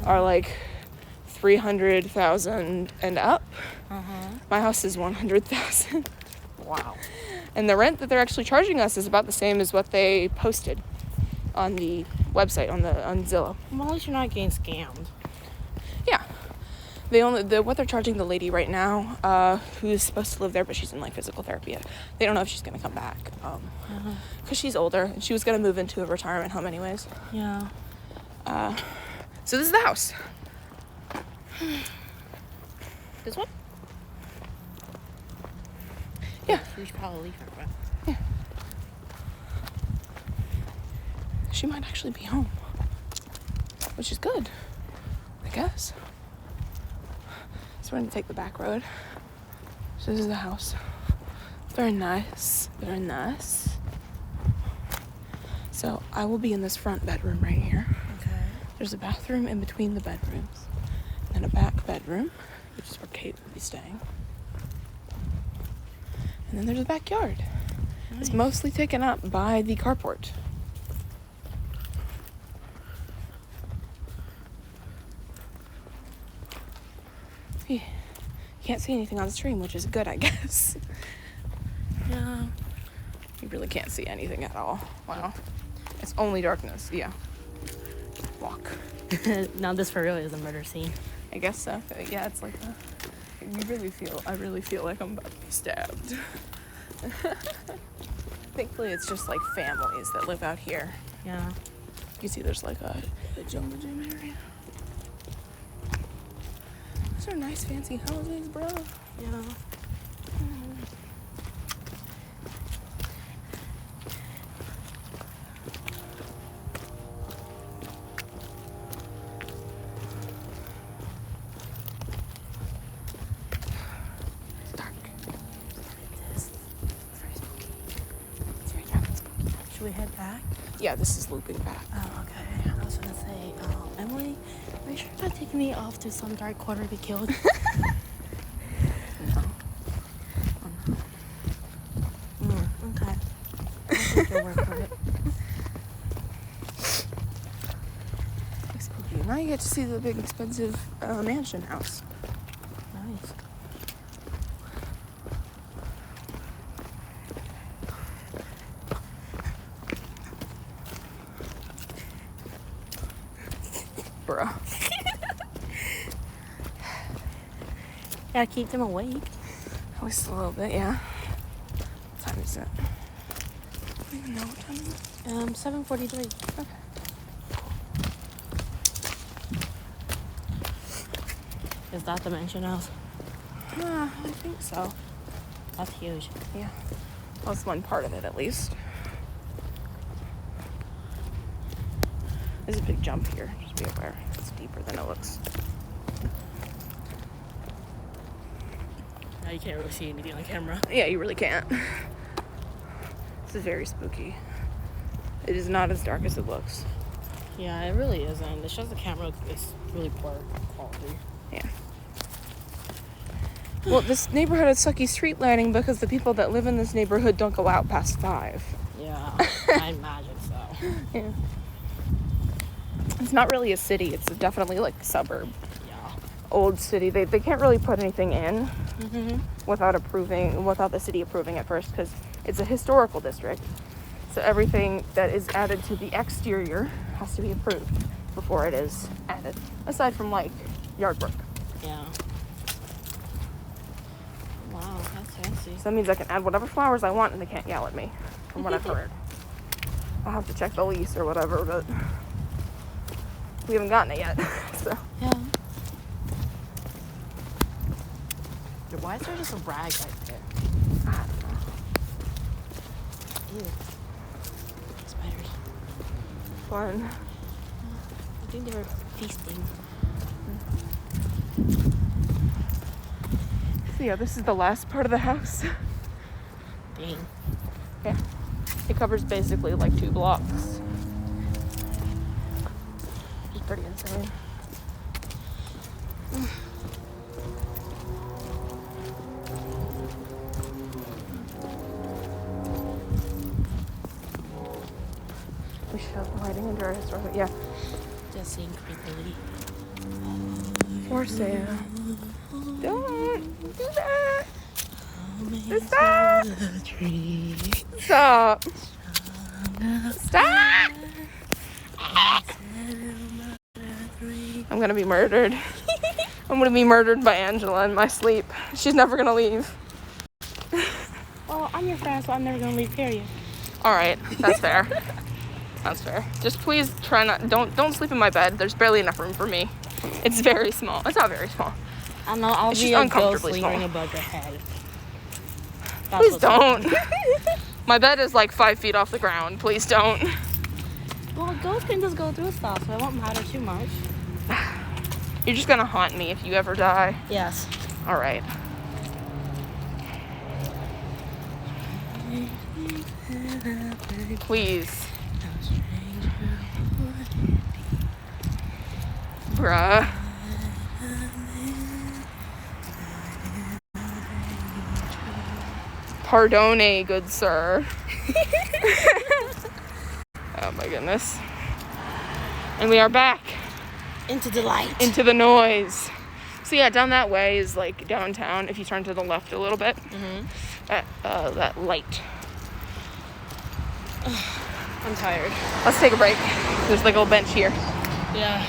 Are like 300,000 and up. My house is 100,000. Wow. And the rent that they're actually charging us is about the same as what they posted on the website on Zillow. Well, at least you're not getting scammed. Yeah. What they're charging the lady right now, who's supposed to live there, but she's in like physical therapy. They don't know if she's gonna come back, because she's older and she was gonna move into a retirement home anyways. Yeah. So this is the house. This one? Yeah. We should probably leave her, but... Yeah. She might actually be home, which is good, I guess. So we're gonna take the back road. So this is the house. Very nice. Very nice. So I will be in this front bedroom right here. Okay. There's a bathroom in between the bedrooms. And a back bedroom. which is where Kate will be staying. And then there's the backyard. Nice. It's mostly taken up by the carport. You can't see anything on the stream, which is good, I guess. Yeah. You really can't see anything at all. Wow. It's only darkness. Yeah. Walk. Now this for real is a murder scene. I guess so. Yeah, it's like I really feel like I'm about to be stabbed. Thankfully, it's just like families that live out here. Yeah. You see there's like a jungle gym area. Those are nice fancy houses, bro. Yeah. Should we head back? Yeah, this is looping back. Oh, okay. I was gonna say, Emily, are you sure you're not taking me off to some dark corner to be killed? No. Oh, no. Okay. I'll take your word for it. Spooky. Now you get to see the big expensive mansion house. Nice. Bruh. Gotta keep them awake. At least a little bit, yeah. What time is it? I don't even know what time it is. 7:43. Okay. Is that the mansion house? I think so. That's huge. Yeah. Well, it's one part of it, at least. There's a big jump here. Just be aware. It's deeper than it looks. Now you can't really see anything on camera. Yeah, you really can't. This is very spooky. It is not as dark as it looks. Yeah, it really isn't. It's just the camera is really poor quality. Yeah. Well, this neighborhood has sucky street lighting because the people that live in this neighborhood don't go out past 5. Yeah, I imagine so. Yeah. It's not really a city. It's definitely like a suburb. Yeah. Old city. They can't really put anything in Mm-hmm. without the city approving it first because it's a historical district. So everything that is added to the exterior has to be approved before it is added. Aside from like yard work. Yeah. Wow, that's fancy. So that means I can add whatever flowers I want and they can't yell at me, from what I've heard. I'll have to check the lease or whatever, but we haven't gotten it yet. So Yeah. Why is there just a rag right there? I don't know. Ew. Spiders. Fun. I think they were feasting. So yeah, this is the last part of the house. Dang. Yeah. It covers basically like 2 blocks. It's pretty insane. We should have the lighting under our historical. Yeah. Just seeing creepily. For sale. Don't do that. Stop. Stop. Stop. I'm gonna be murdered. I'm gonna be murdered by Angela in my sleep. She's never gonna leave. Well, I'm your friend, so I'm never gonna leave, period. Alright, that's fair. That's fair. Just please try not, don't sleep in my bed. There's barely enough room for me. It's very small. It's not very small. I know, I'll It's be just a uncomfortably ghost lingering small. above your head. Please don't. My bed is like 5 feet off the ground. Please don't. Well, ghosts can just go through stuff, so it won't matter too much. You're just gonna haunt me if you ever die. Yes. Alright. Please. Bruh. Pardone, good sir. Oh my goodness. And we are back. Into the light. Into the noise. So yeah, down that way is like downtown. If you turn to the left a little bit, that light. I'm tired. Let's take a break. There's like a little bench here. Yeah.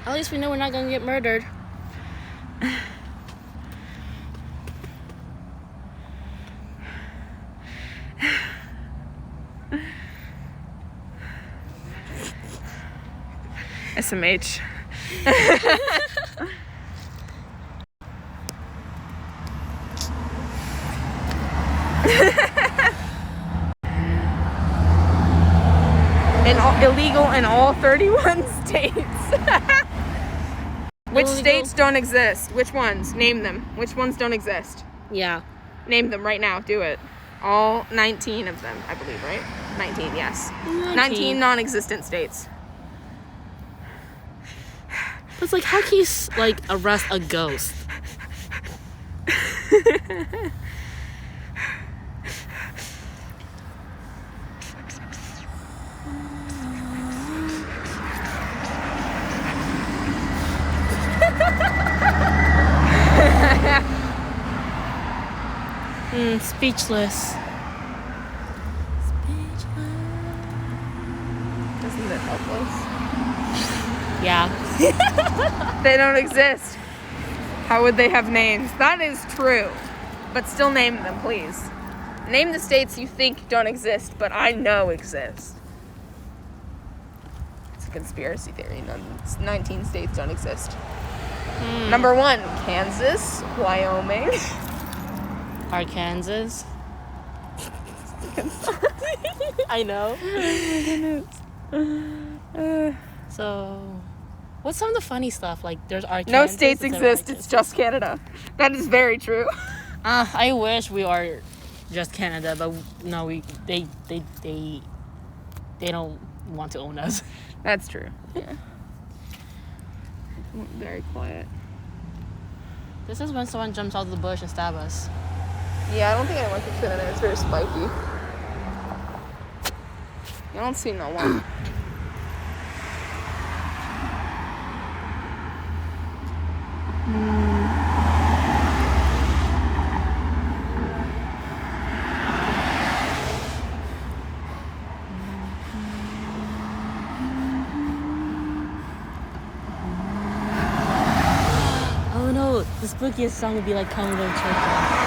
At least we know we're not gonna get murdered. SMH. Illegal in all 31 states. Which states don't exist? Which ones? Name them. Which ones don't exist? Yeah. Name them right now. Do it. All 19 of them, I believe, right? 19, yes. 19 non-existent states. It's like, how can you, like, arrest a ghost? Speechless. Isn't it helpless? Yeah. They don't exist. How would they have names? That is true. But still name them, please. Name the states you think don't exist, but I know exist. It's a conspiracy theory. 19 states don't exist. Number 1, Kansas, Wyoming. Arkansas. I know. So, what's some of the funny stuff? Like, there's Arkansas. No states exist. It's just Canada. That is very true. I wish we are just Canada, but no, they don't want to own us. That's true. Yeah. Very quiet. This is when someone jumps out of the bush and stabs us. Yeah, I don't think anyone can fit in there. It's very spiky. I don't see no one. Oh no, the spookiest song would be like Coming to Church.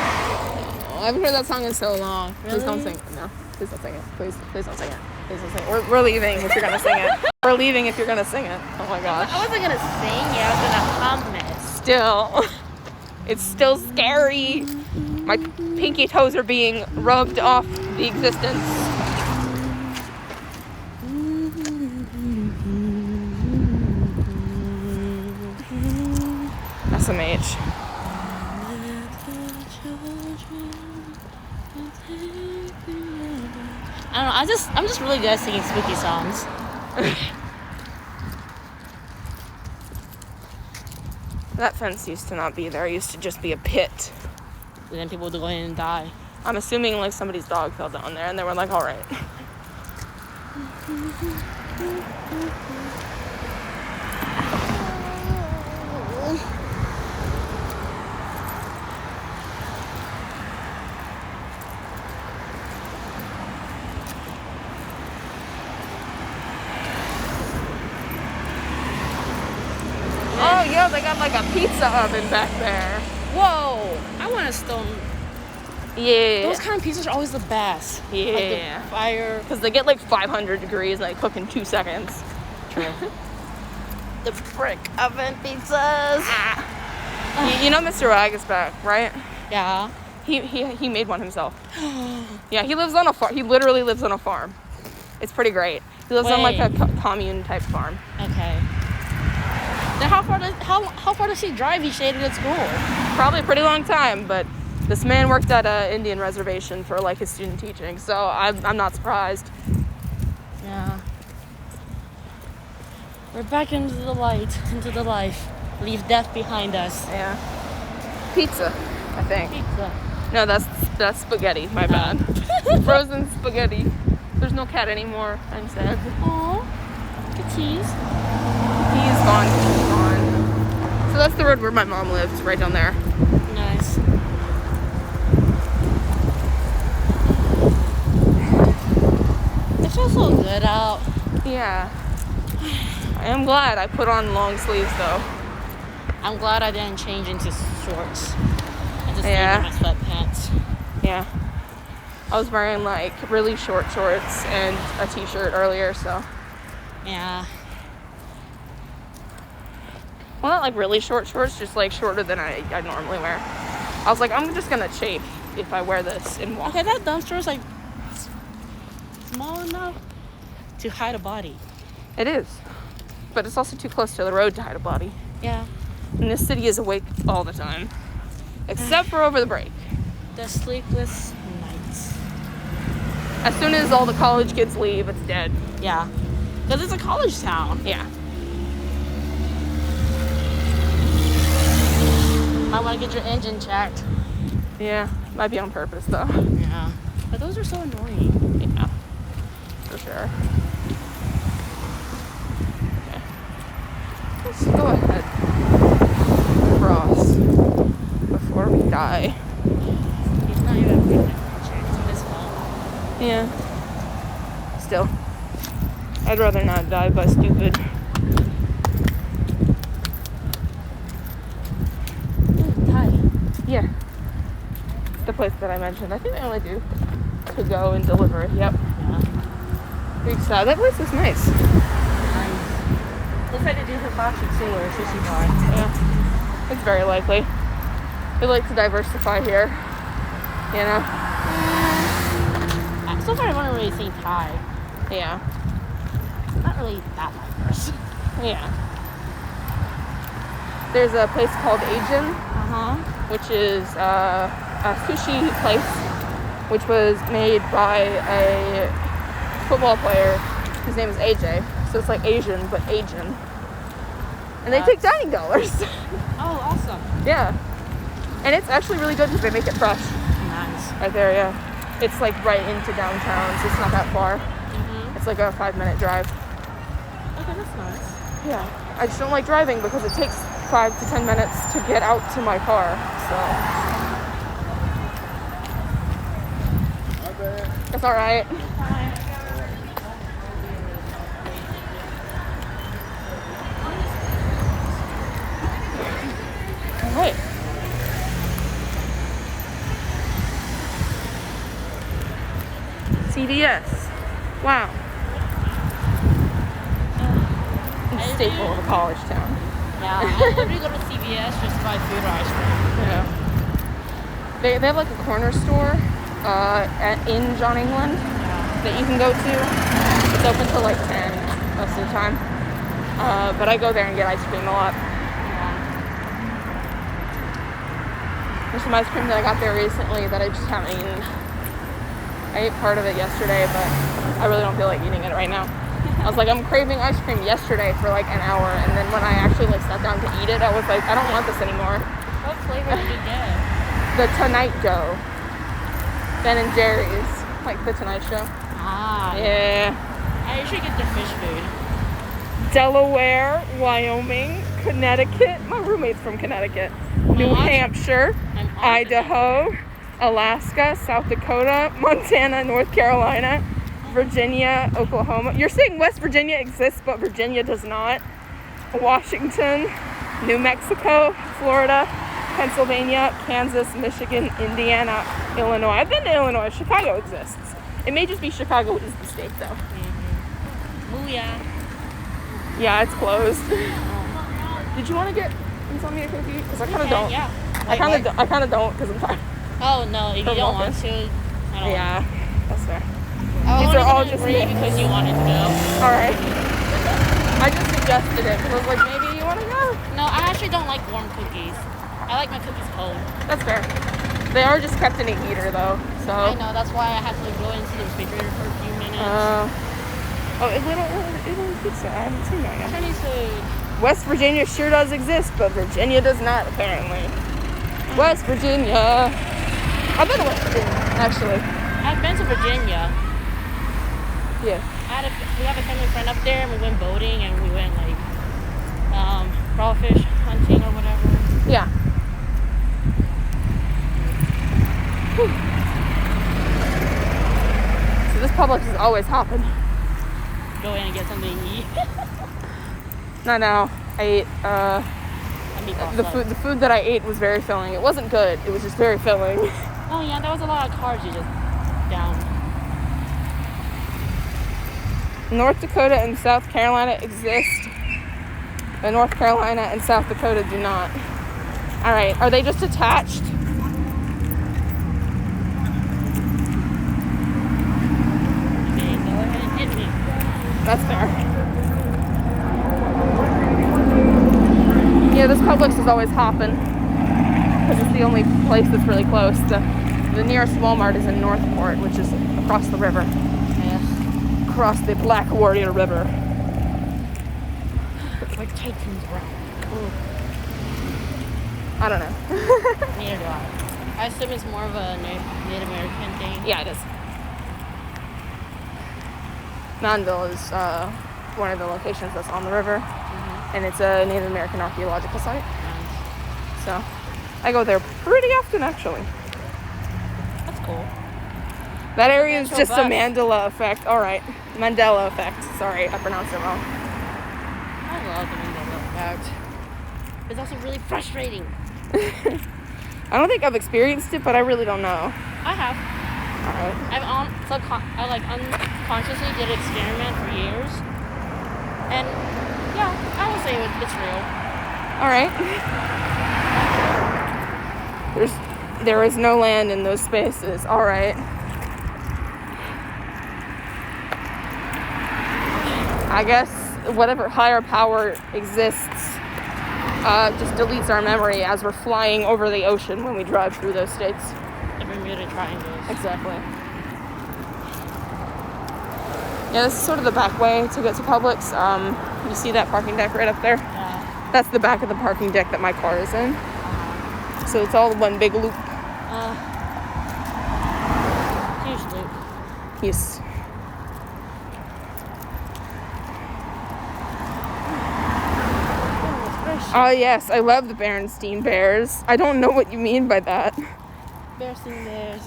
I haven't heard that song in so long. Really? Please don't sing it. No, please don't sing it. Please don't sing it. Please don't sing it. We're leaving if you're gonna sing it. We're leaving if you're gonna sing it. Oh my gosh. I wasn't gonna sing it, I was gonna hum it. Still. It's still scary. My pinky toes are being rubbed off the existence. SMH. I don't know, I'm just really good at singing spooky songs. That fence used to not be there. It used to just be a pit. And then people would go in and die. I'm assuming like somebody's dog fell down there and they were like, all right. Oh, yo, they got like a pizza oven back there. Whoa! I want a stone. Yeah. Those kind of pizzas are always the best. Yeah. Like the fire. Because they get like 500 degrees and they cook in 2 seconds. True. The frick oven pizzas. You know Mr. Wag is back, right? Yeah. He made one himself. Yeah, he lives on a farm. He literally lives on a farm. It's pretty great. He lives on like a commune type farm. Okay. Then how far does he drive each day to get to school? Probably a pretty long time, but this man worked at an Indian reservation for like his student teaching, so I'm not surprised. Yeah. We're back into the light, into the life. Leave death behind us. Yeah. Pizza, I think. Pizza. No, that's spaghetti. My bad. Frozen spaghetti. There's no cat anymore. I'm sad. Aww. Kitties. He's gone. He's gone. So that's the road where my mom lives, right down there. Nice. It feels so good out. Yeah. I am glad I put on long sleeves though. I'm glad I didn't change into shorts. I just stayed in my sweatpants. Yeah. I was wearing like really short shorts and a t-shirt earlier, so. Yeah. Well, not like really short shorts, just like shorter than I normally wear. I was like, I'm just gonna chafe if I wear this and walk. Okay, that dumpster is like small enough to hide a body. It is. But it's also too close to the road to hide a body. Yeah. And this city is awake all the time. Except for over the break. The sleepless nights. As soon as all the college kids leave, it's dead. Yeah. Because it's a college town. Yeah. Might want to get your engine checked. Yeah. Might be on purpose, though. Yeah. But those are so annoying. Yeah. For sure. Okay. Let's go ahead. Cross. Before we die. He's not even paying attention. It's his fault. Yeah. Still. I'd rather not die by stupid. Yeah. It's the place that I mentioned. I think they only do to go and deliver. Yep. Yeah. Pretty sad. That place is nice. Nice. Looks like they do hibachi too, or a sushi bar. Yeah. It's very likely. They like to diversify here. You know? So far, I've only really seen Thai. Yeah. Not really that diverse. Yeah. There's a place called Asian. Which is a sushi place, which was made by a football player whose name is AJ. So it's like Asian, but Asian. And they take dining dollars. Oh, awesome. Yeah. And it's actually really good because they make it fresh. Nice. Right there, yeah. It's like right into downtown, so it's not that far. It's like a 5-minute drive. Okay, that's nice. Yeah. I just don't like driving because it takes 5 to 10 minutes to get out to my car, so. That's all right. All right. CVS. Wow. It's a staple of a college town. Yeah, I literally go to CVS just to buy food or ice cream. Yeah. They have like a corner store in John England that you can go to. It's open till like 10 most of the time. But I go there and get ice cream a lot. There's some ice cream that I got there recently that I just haven't eaten. I ate part of it yesterday, but I really don't feel like eating it right now. I was like, I'm craving ice cream yesterday for like an hour, and then when I actually like sat down to eat it, I was like, I don't want this anymore. What flavor did you get? The Tonight Dough. Ben and Jerry's, like the Tonight Show. Ah. Yeah. I usually get the fish food. Delaware, Wyoming, Connecticut. My roommate's from Connecticut. New Hampshire, Idaho, Alaska, South Dakota, Montana, North Carolina, Virginia, Oklahoma. You're saying West Virginia exists, but Virginia does not. Washington, New Mexico, Florida, Pennsylvania, Kansas, Michigan, Indiana, Illinois. I've been to Illinois. Chicago exists. It may just be Chicago is the state, though. Booyah. Yeah, it's closed. Did you want to get some of your cookie? Because I kind of don't. Yeah. I kind of don't because I'm tired. Oh, no. If you don't want to, I don't Yeah, that's fair. These are all just free mixed. because you wanted to go. All right. I just suggested it because I was like, maybe you want to go. No, I actually don't like warm cookies. I like my cookies cold. That's fair. They are just kept in a heater though, so. I know, that's why I have to go into the refrigerator for a few minutes. Oh, Little Pizza. I haven't seen that yet. Chinese food. West Virginia sure does exist, but Virginia does not, apparently. West Virginia. I've been to West Virginia, actually. I've been to Virginia. Yeah. We have a family friend up there, and we went boating, and we went like crawfish hunting or whatever. Yeah. Whew. So this Publix is always hopping. Go in and get something to eat. Not now. I ate the food that I ate was very filling. It wasn't good. It was just very filling. Oh yeah, that was a lot of carbs you just downed. North Dakota and South Carolina exist, but North Carolina and South Dakota do not. All right, are they just attached? Okay, go ahead and hit me. That's fair. Yeah, this Publix is always hopping because it's the only place that's really close. The nearest Walmart is in Northport, which is across the river. Yes. Across the Black Warrior River. Like Titans Brown. I don't know. Neither do I. I assume it's more of a Native American thing. Yeah, it is. Manville is one of the locations that's on the river, and it's a Native American archaeological site. Nice. So I go there pretty often, actually. That's cool. That area is just bus. a Mandela effect. All right, Mandela effect. Sorry, I pronounced it wrong. I love the Mandela effect. It's also really frustrating. I don't think I've experienced it, but I really don't know. I have. All right. I unconsciously did an experiment for years, and yeah, I would say it's real. All right. There is no land in those spaces. All right. I guess whatever higher power exists just deletes our memory as we're flying over the ocean when we drive through those states. The Bermuda Triangle. Exactly. Yeah, this is sort of the back way to get to Publix. You see that parking deck right up there? Yeah. That's the back of the parking deck that my car is in. So it's all one big loop. Huge loop. Yes. Oh yes, I love the Berenstein Bears. I don't know what you mean by that. Berenstein Bears.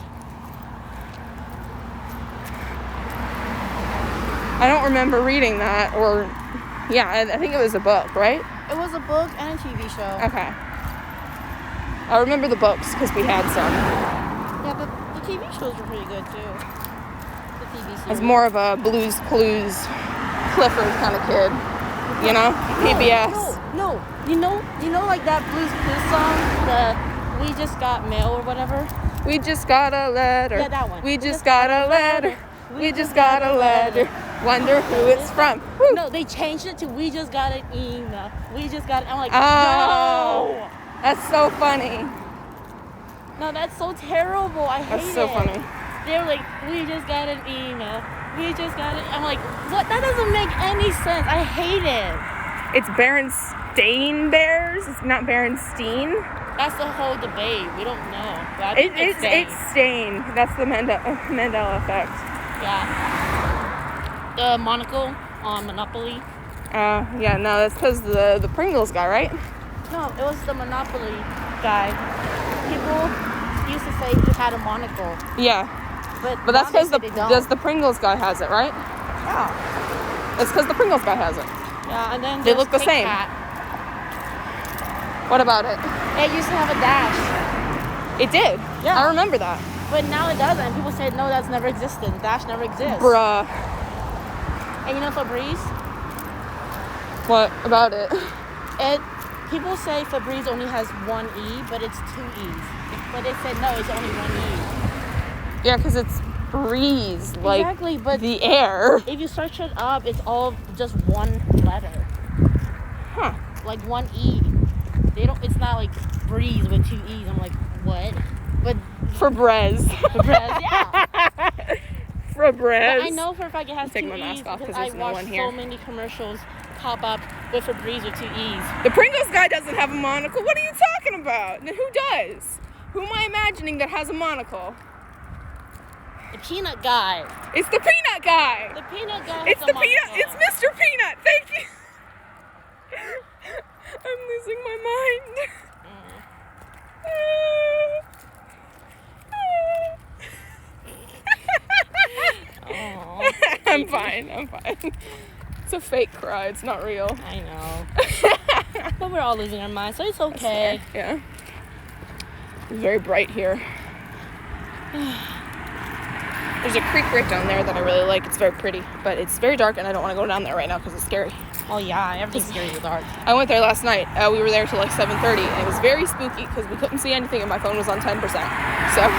I don't remember reading that, or yeah, I think it was a book, right? It was a book and a TV show. Okay. I remember the books because we had some. Yeah, but the TV shows were pretty good too. The TV series. I was more of a Blue's Clues, Clifford kind of kid, you know? PBS. No. You know, like that Blue's Clues song, the "We Just Got Mail" or whatever. We just got a letter. Yeah, that one. We just got a letter. We just got a letter. Wonder who it's from. Woo. No, they changed it to "We just got an email." We just got. I'm like, Oh. no. That's so funny. No, that's so terrible. I hate it. That's so funny. They were like, "We just got an email. We just got it." I'm like, what? That doesn't make any sense. I hate it. It's Berenstain Bears. It's not Berenstein. That's the whole debate. We don't know. But I think It's Stain. That's the Mandela effect. Yeah. The monocle on Monopoly. Yeah, no, that's because the Pringles guy, right? No, it was the Monopoly guy. People used to say he had a monocle. Yeah. But that's because the Pringles guy has it, right? Yeah. It's because the Pringles guy has it. Yeah, and then They look the Kit same. Kat. What about it? It used to have a dash. It did. Yeah. I remember that. But now it doesn't. People say, no, that's never existed. Dash never exists. Bruh. And you know Febreze? What about it? People say Febreze only has one E, but it's two E's. But they said, no, it's only one E. Yeah, because it's breeze, like exactly, but the air. if you search it up, it's all just one letter. Huh. Like one E. It's not like breeze with two E's. I'm like, what? But Febreze. Febreze, yeah. Febreze. But I know for a fact it has Take two my E's mask off because 'cause I there's no watched one here. so many commercials pop up With a breeze with 2 E's. The Pringles guy doesn't have a monocle. What are you talking about? Then who does? Who am I imagining that has a monocle? The peanut guy. It's the peanut guy. The peanut guy. It's the peanut. It's Mr. Peanut. Thank you. I'm losing my mind. I'm fine. It's a fake cry. It's not real. I know. But we're all losing our minds, so it's okay. Yeah. It's very bright here. There's a creek right down there that I really like. It's very pretty, but it's very dark, and I don't want to go down there right now because it's scary. Oh yeah, everything's scary in the dark. I went there last night. We were there till like 7:30, and it was very spooky because we couldn't see anything, and my phone was on 10%. So.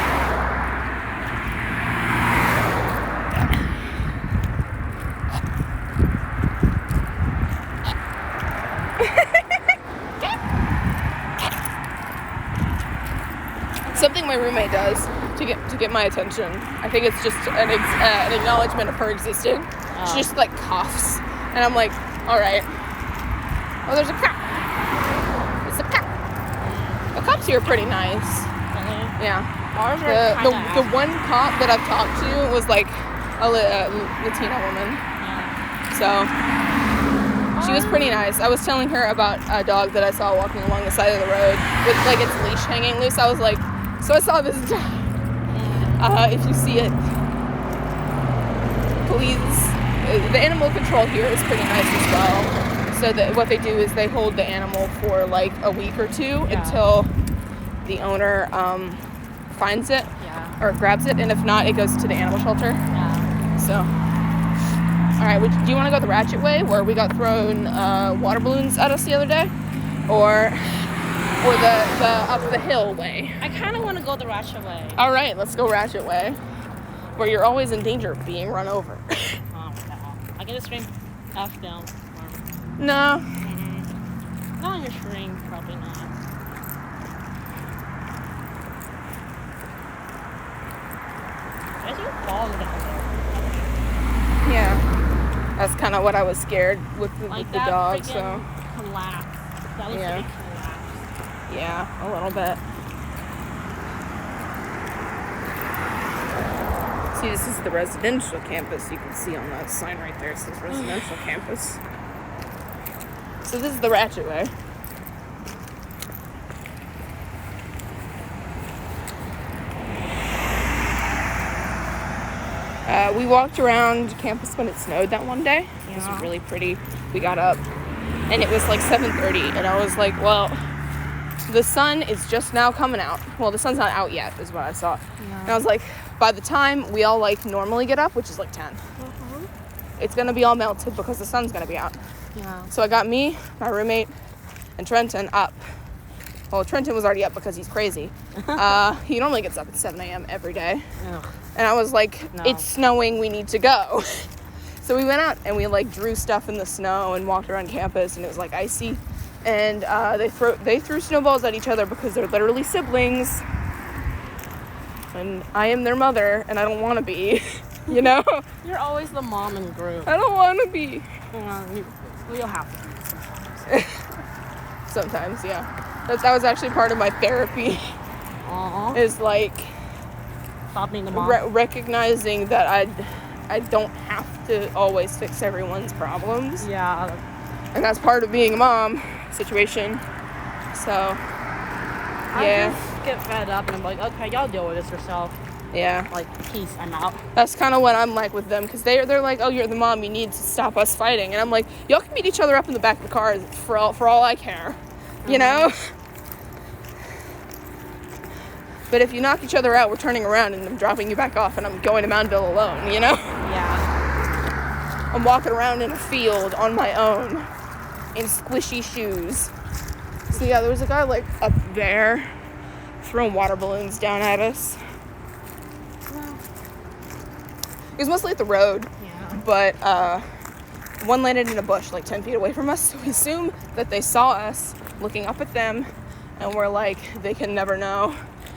Something my roommate does to get my attention. I think it's just an acknowledgement of her existing. Oh. She just like coughs, and I'm like, all right. Oh, there's a cop. It's a cop. The cops here are pretty nice. Really? Yeah. Ours are The one cop that I've talked to was like a Latina woman. Yeah. So she was pretty nice. I was telling her about a dog that I saw walking along the side of the road with like its leash hanging loose. I was like, so I saw this dog. If you see it, please. The animal control here is pretty nice as well. So that what they do is they hold the animal for like a week or two until the owner finds it or grabs it, and if not, it goes to the animal shelter. Yeah. So, all right. Do you want to go the ratchet way, where we got thrown water balloons at us the other day, or the up the hill way? I kind of want to go the ratchet way. All right, let's go ratchet way, where you're always in danger of being run over. Oh my god! I can just scream F down. No. Not on your string, probably not. There's a ball down there. Yeah. That's kind of what I was scared with the dog. So. Collapse. That looks like a collapse. Yeah, a little bit. See, this is the residential campus. You can see on that sign right there. It says residential campus. So this is the ratchet way. We walked around campus when it snowed that one day. It was really pretty. We got up, and it was like 7:30, and I was like, well, the sun is just now coming out. Well, the sun's not out yet, is what I saw. Yeah. And I was like, by the time we all like normally get up, which is like 10, it's gonna be all melted because the sun's gonna be out. Yeah. So I got me, my roommate, and Trenton up. Well, Trenton was already up because he's crazy. He normally gets up at 7 a.m. every day. Ugh. And I was like, it's snowing, we need to go. So we went out and we like drew stuff in the snow and walked around campus, and it was like icy. And they threw snowballs at each other because they're literally siblings. And I am their mother, and I don't want to be, you know? You're always the mom in the group. I don't want to be. You'll have to. Sometimes, yeah. That was actually part of my therapy. Aww. Is like stop being the mom. Recognizing that I don't have to always fix everyone's problems. Yeah. And that's part of being a mom situation. So, yeah. I just get fed up and I'm like, okay, y'all deal with this yourself. Yeah. Like, peace, I'm out. That's kind of what I'm like with them, because they're like, oh, you're the mom, you need to stop us fighting. And I'm like, y'all can beat each other up in the back of the car for all I care. You know? But if you knock each other out, we're turning around and I'm dropping you back off and I'm going to Moundville alone, you know? Yeah. I'm walking around in a field on my own in squishy shoes. So yeah, there was a guy like up there throwing water balloons down at us. Well, it was mostly at the road. Yeah. But one landed in a bush like 10 feet away from us. So we assume that they saw us looking up at them, and we're like, they can never know,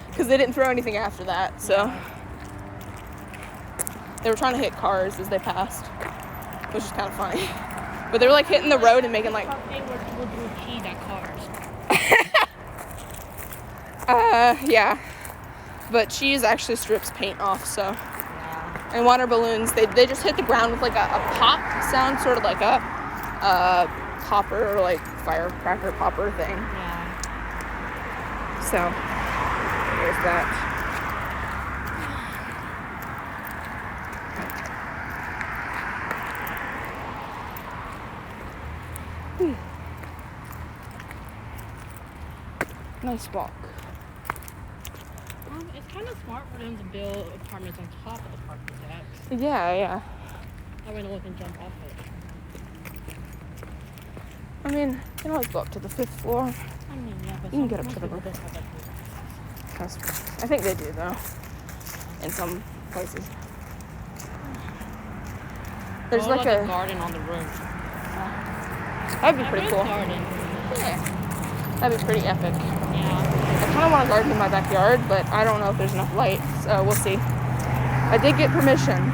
because they didn't throw anything after that. So they were trying to hit cars as they passed, which is kind of funny. But they're like hitting the road and making like. Where people do cheese at cars. Yeah. But cheese actually strips paint off, so. Yeah. And water balloons, they just hit the ground with like a pop sound, sort of like a popper or like firecracker popper thing. Yeah. So, there's that. Nice walk. It's kind of smart for them to build apartments on top of the parking decks. Yeah. That way no one can jump off it. I mean, you can always go up to the 5th floor. I mean, yeah, but You can get up to the roof. roof. I think they do, though. In some places. There's like a garden on the roof. That'd be pretty cool. Garden. Yeah. That'd be pretty epic. Yeah. I kind of want a garden in my backyard, but I don't know if there's enough light, so we'll see. I did get permission,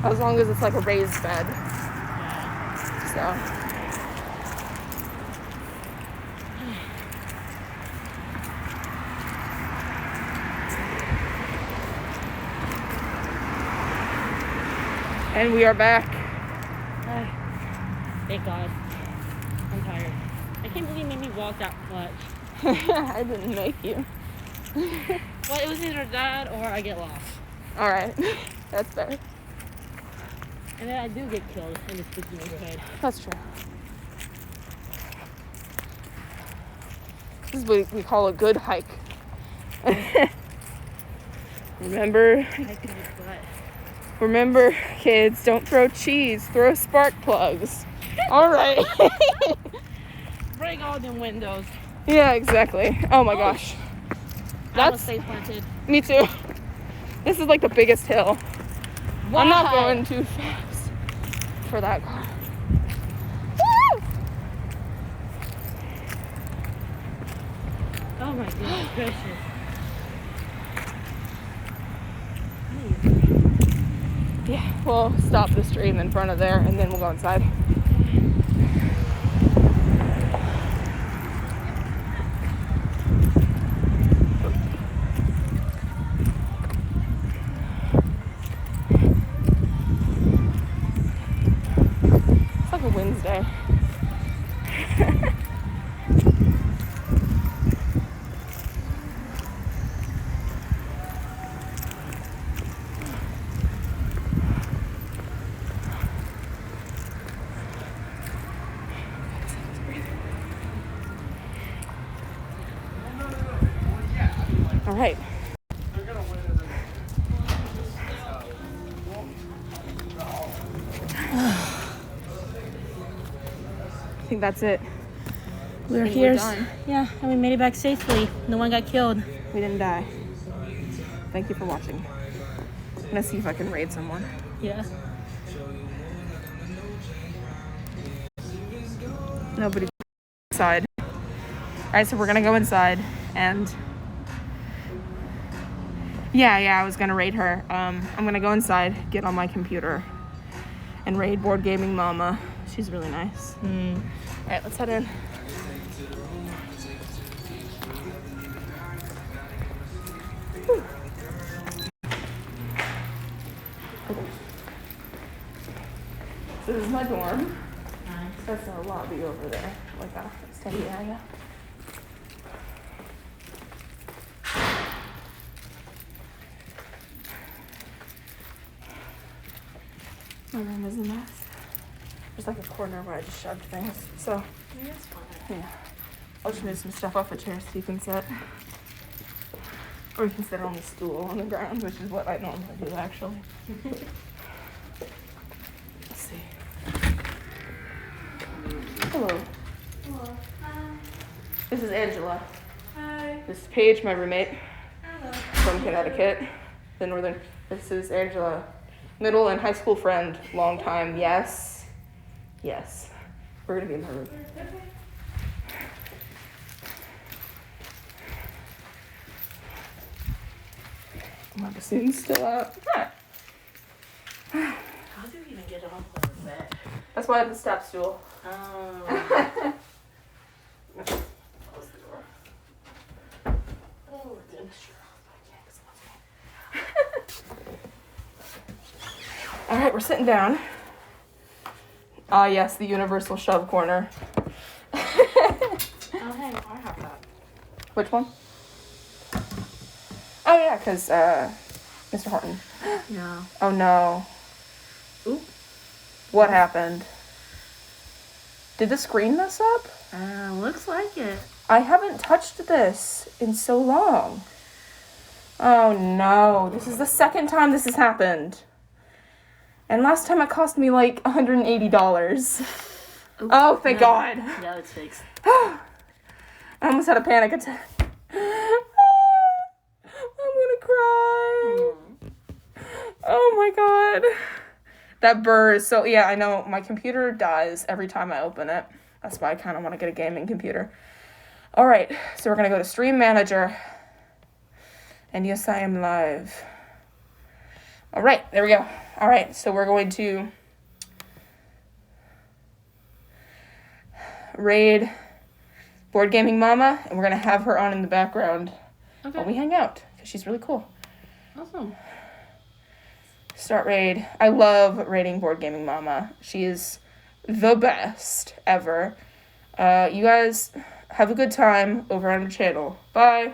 as long as it's like a raised bed. Yeah. So. And we are back. Thank God. I'm tired. I can't believe you made me walk that much. I didn't make you. Well, it was either that or I get lost. Alright. That's fair. And then I do get killed in the spooky neighborhood. That's true. This is what we call a good hike. Remember, kids, don't throw cheese, throw spark plugs. All right. Break all them windows. Yeah, exactly. Oh my gosh. That's face planted. Me too. This is like the biggest hill. Why? I'm not going too fast for that car. Woo! Oh my goodness gracious. Yeah, we'll stop the stream in front of there and then we'll go inside. It's like a Wednesday. All right. I think that's it. We're here. Yeah, and we made it back safely. No one got killed. We didn't die. Thank you for watching. I'm gonna see if I can raid someone. Yeah. Nobody inside. All right, so we're gonna go inside and yeah, I was gonna raid her. I'm gonna go inside, get on my computer, and raid Board Gaming Mama. She's really nice. All right, let's head in. Whew. So this is my dorm. That's our lobby over there, like a study area. My room is a mess. There's like a corner where I just shoved things. So, yeah. I'll just move some stuff off a chair so you can sit. Or you can sit on the stool on the ground, which is what I normally do, actually. Let's see. Hello. Hello. Hi. This is Angela. Hi. This is Paige, my roommate. Hello. From Connecticut, the northern. This is Angela, middle and high school friend, long time. Yes. We're gonna be in her room. My bassoon's still out. How do you even get off of the bed? That's why I have the step stool. Oh. Close the door. Oh, goodness. All right, we're sitting down. Ah, yes, the universal shove corner. Oh, hey, I have that. Which one? Oh, yeah, because Mr. Horton. No. Oh, no. Oop. What happened? Did the screen mess up? Looks like it. I haven't touched this in so long. Oh, no. This is the second time this has happened. And last time it cost me like $180. Oop. Oh, thank No. God. Yeah, it's fixed. I almost had a panic attack. I'm gonna cry. Oh my God. That burr is so, yeah, I know. My computer dies every time I open it. That's why I kind of want to get a gaming computer. All right, so we're gonna go to Stream Manager. And yes, I am live. All right, there we go. All right, so we're going to raid Board Gaming Mama, and we're going to have her on in the background while we hang out, because she's really cool. Awesome. Start raid. I love raiding Board Gaming Mama. She is the best ever. You guys have a good time over on her channel. Bye.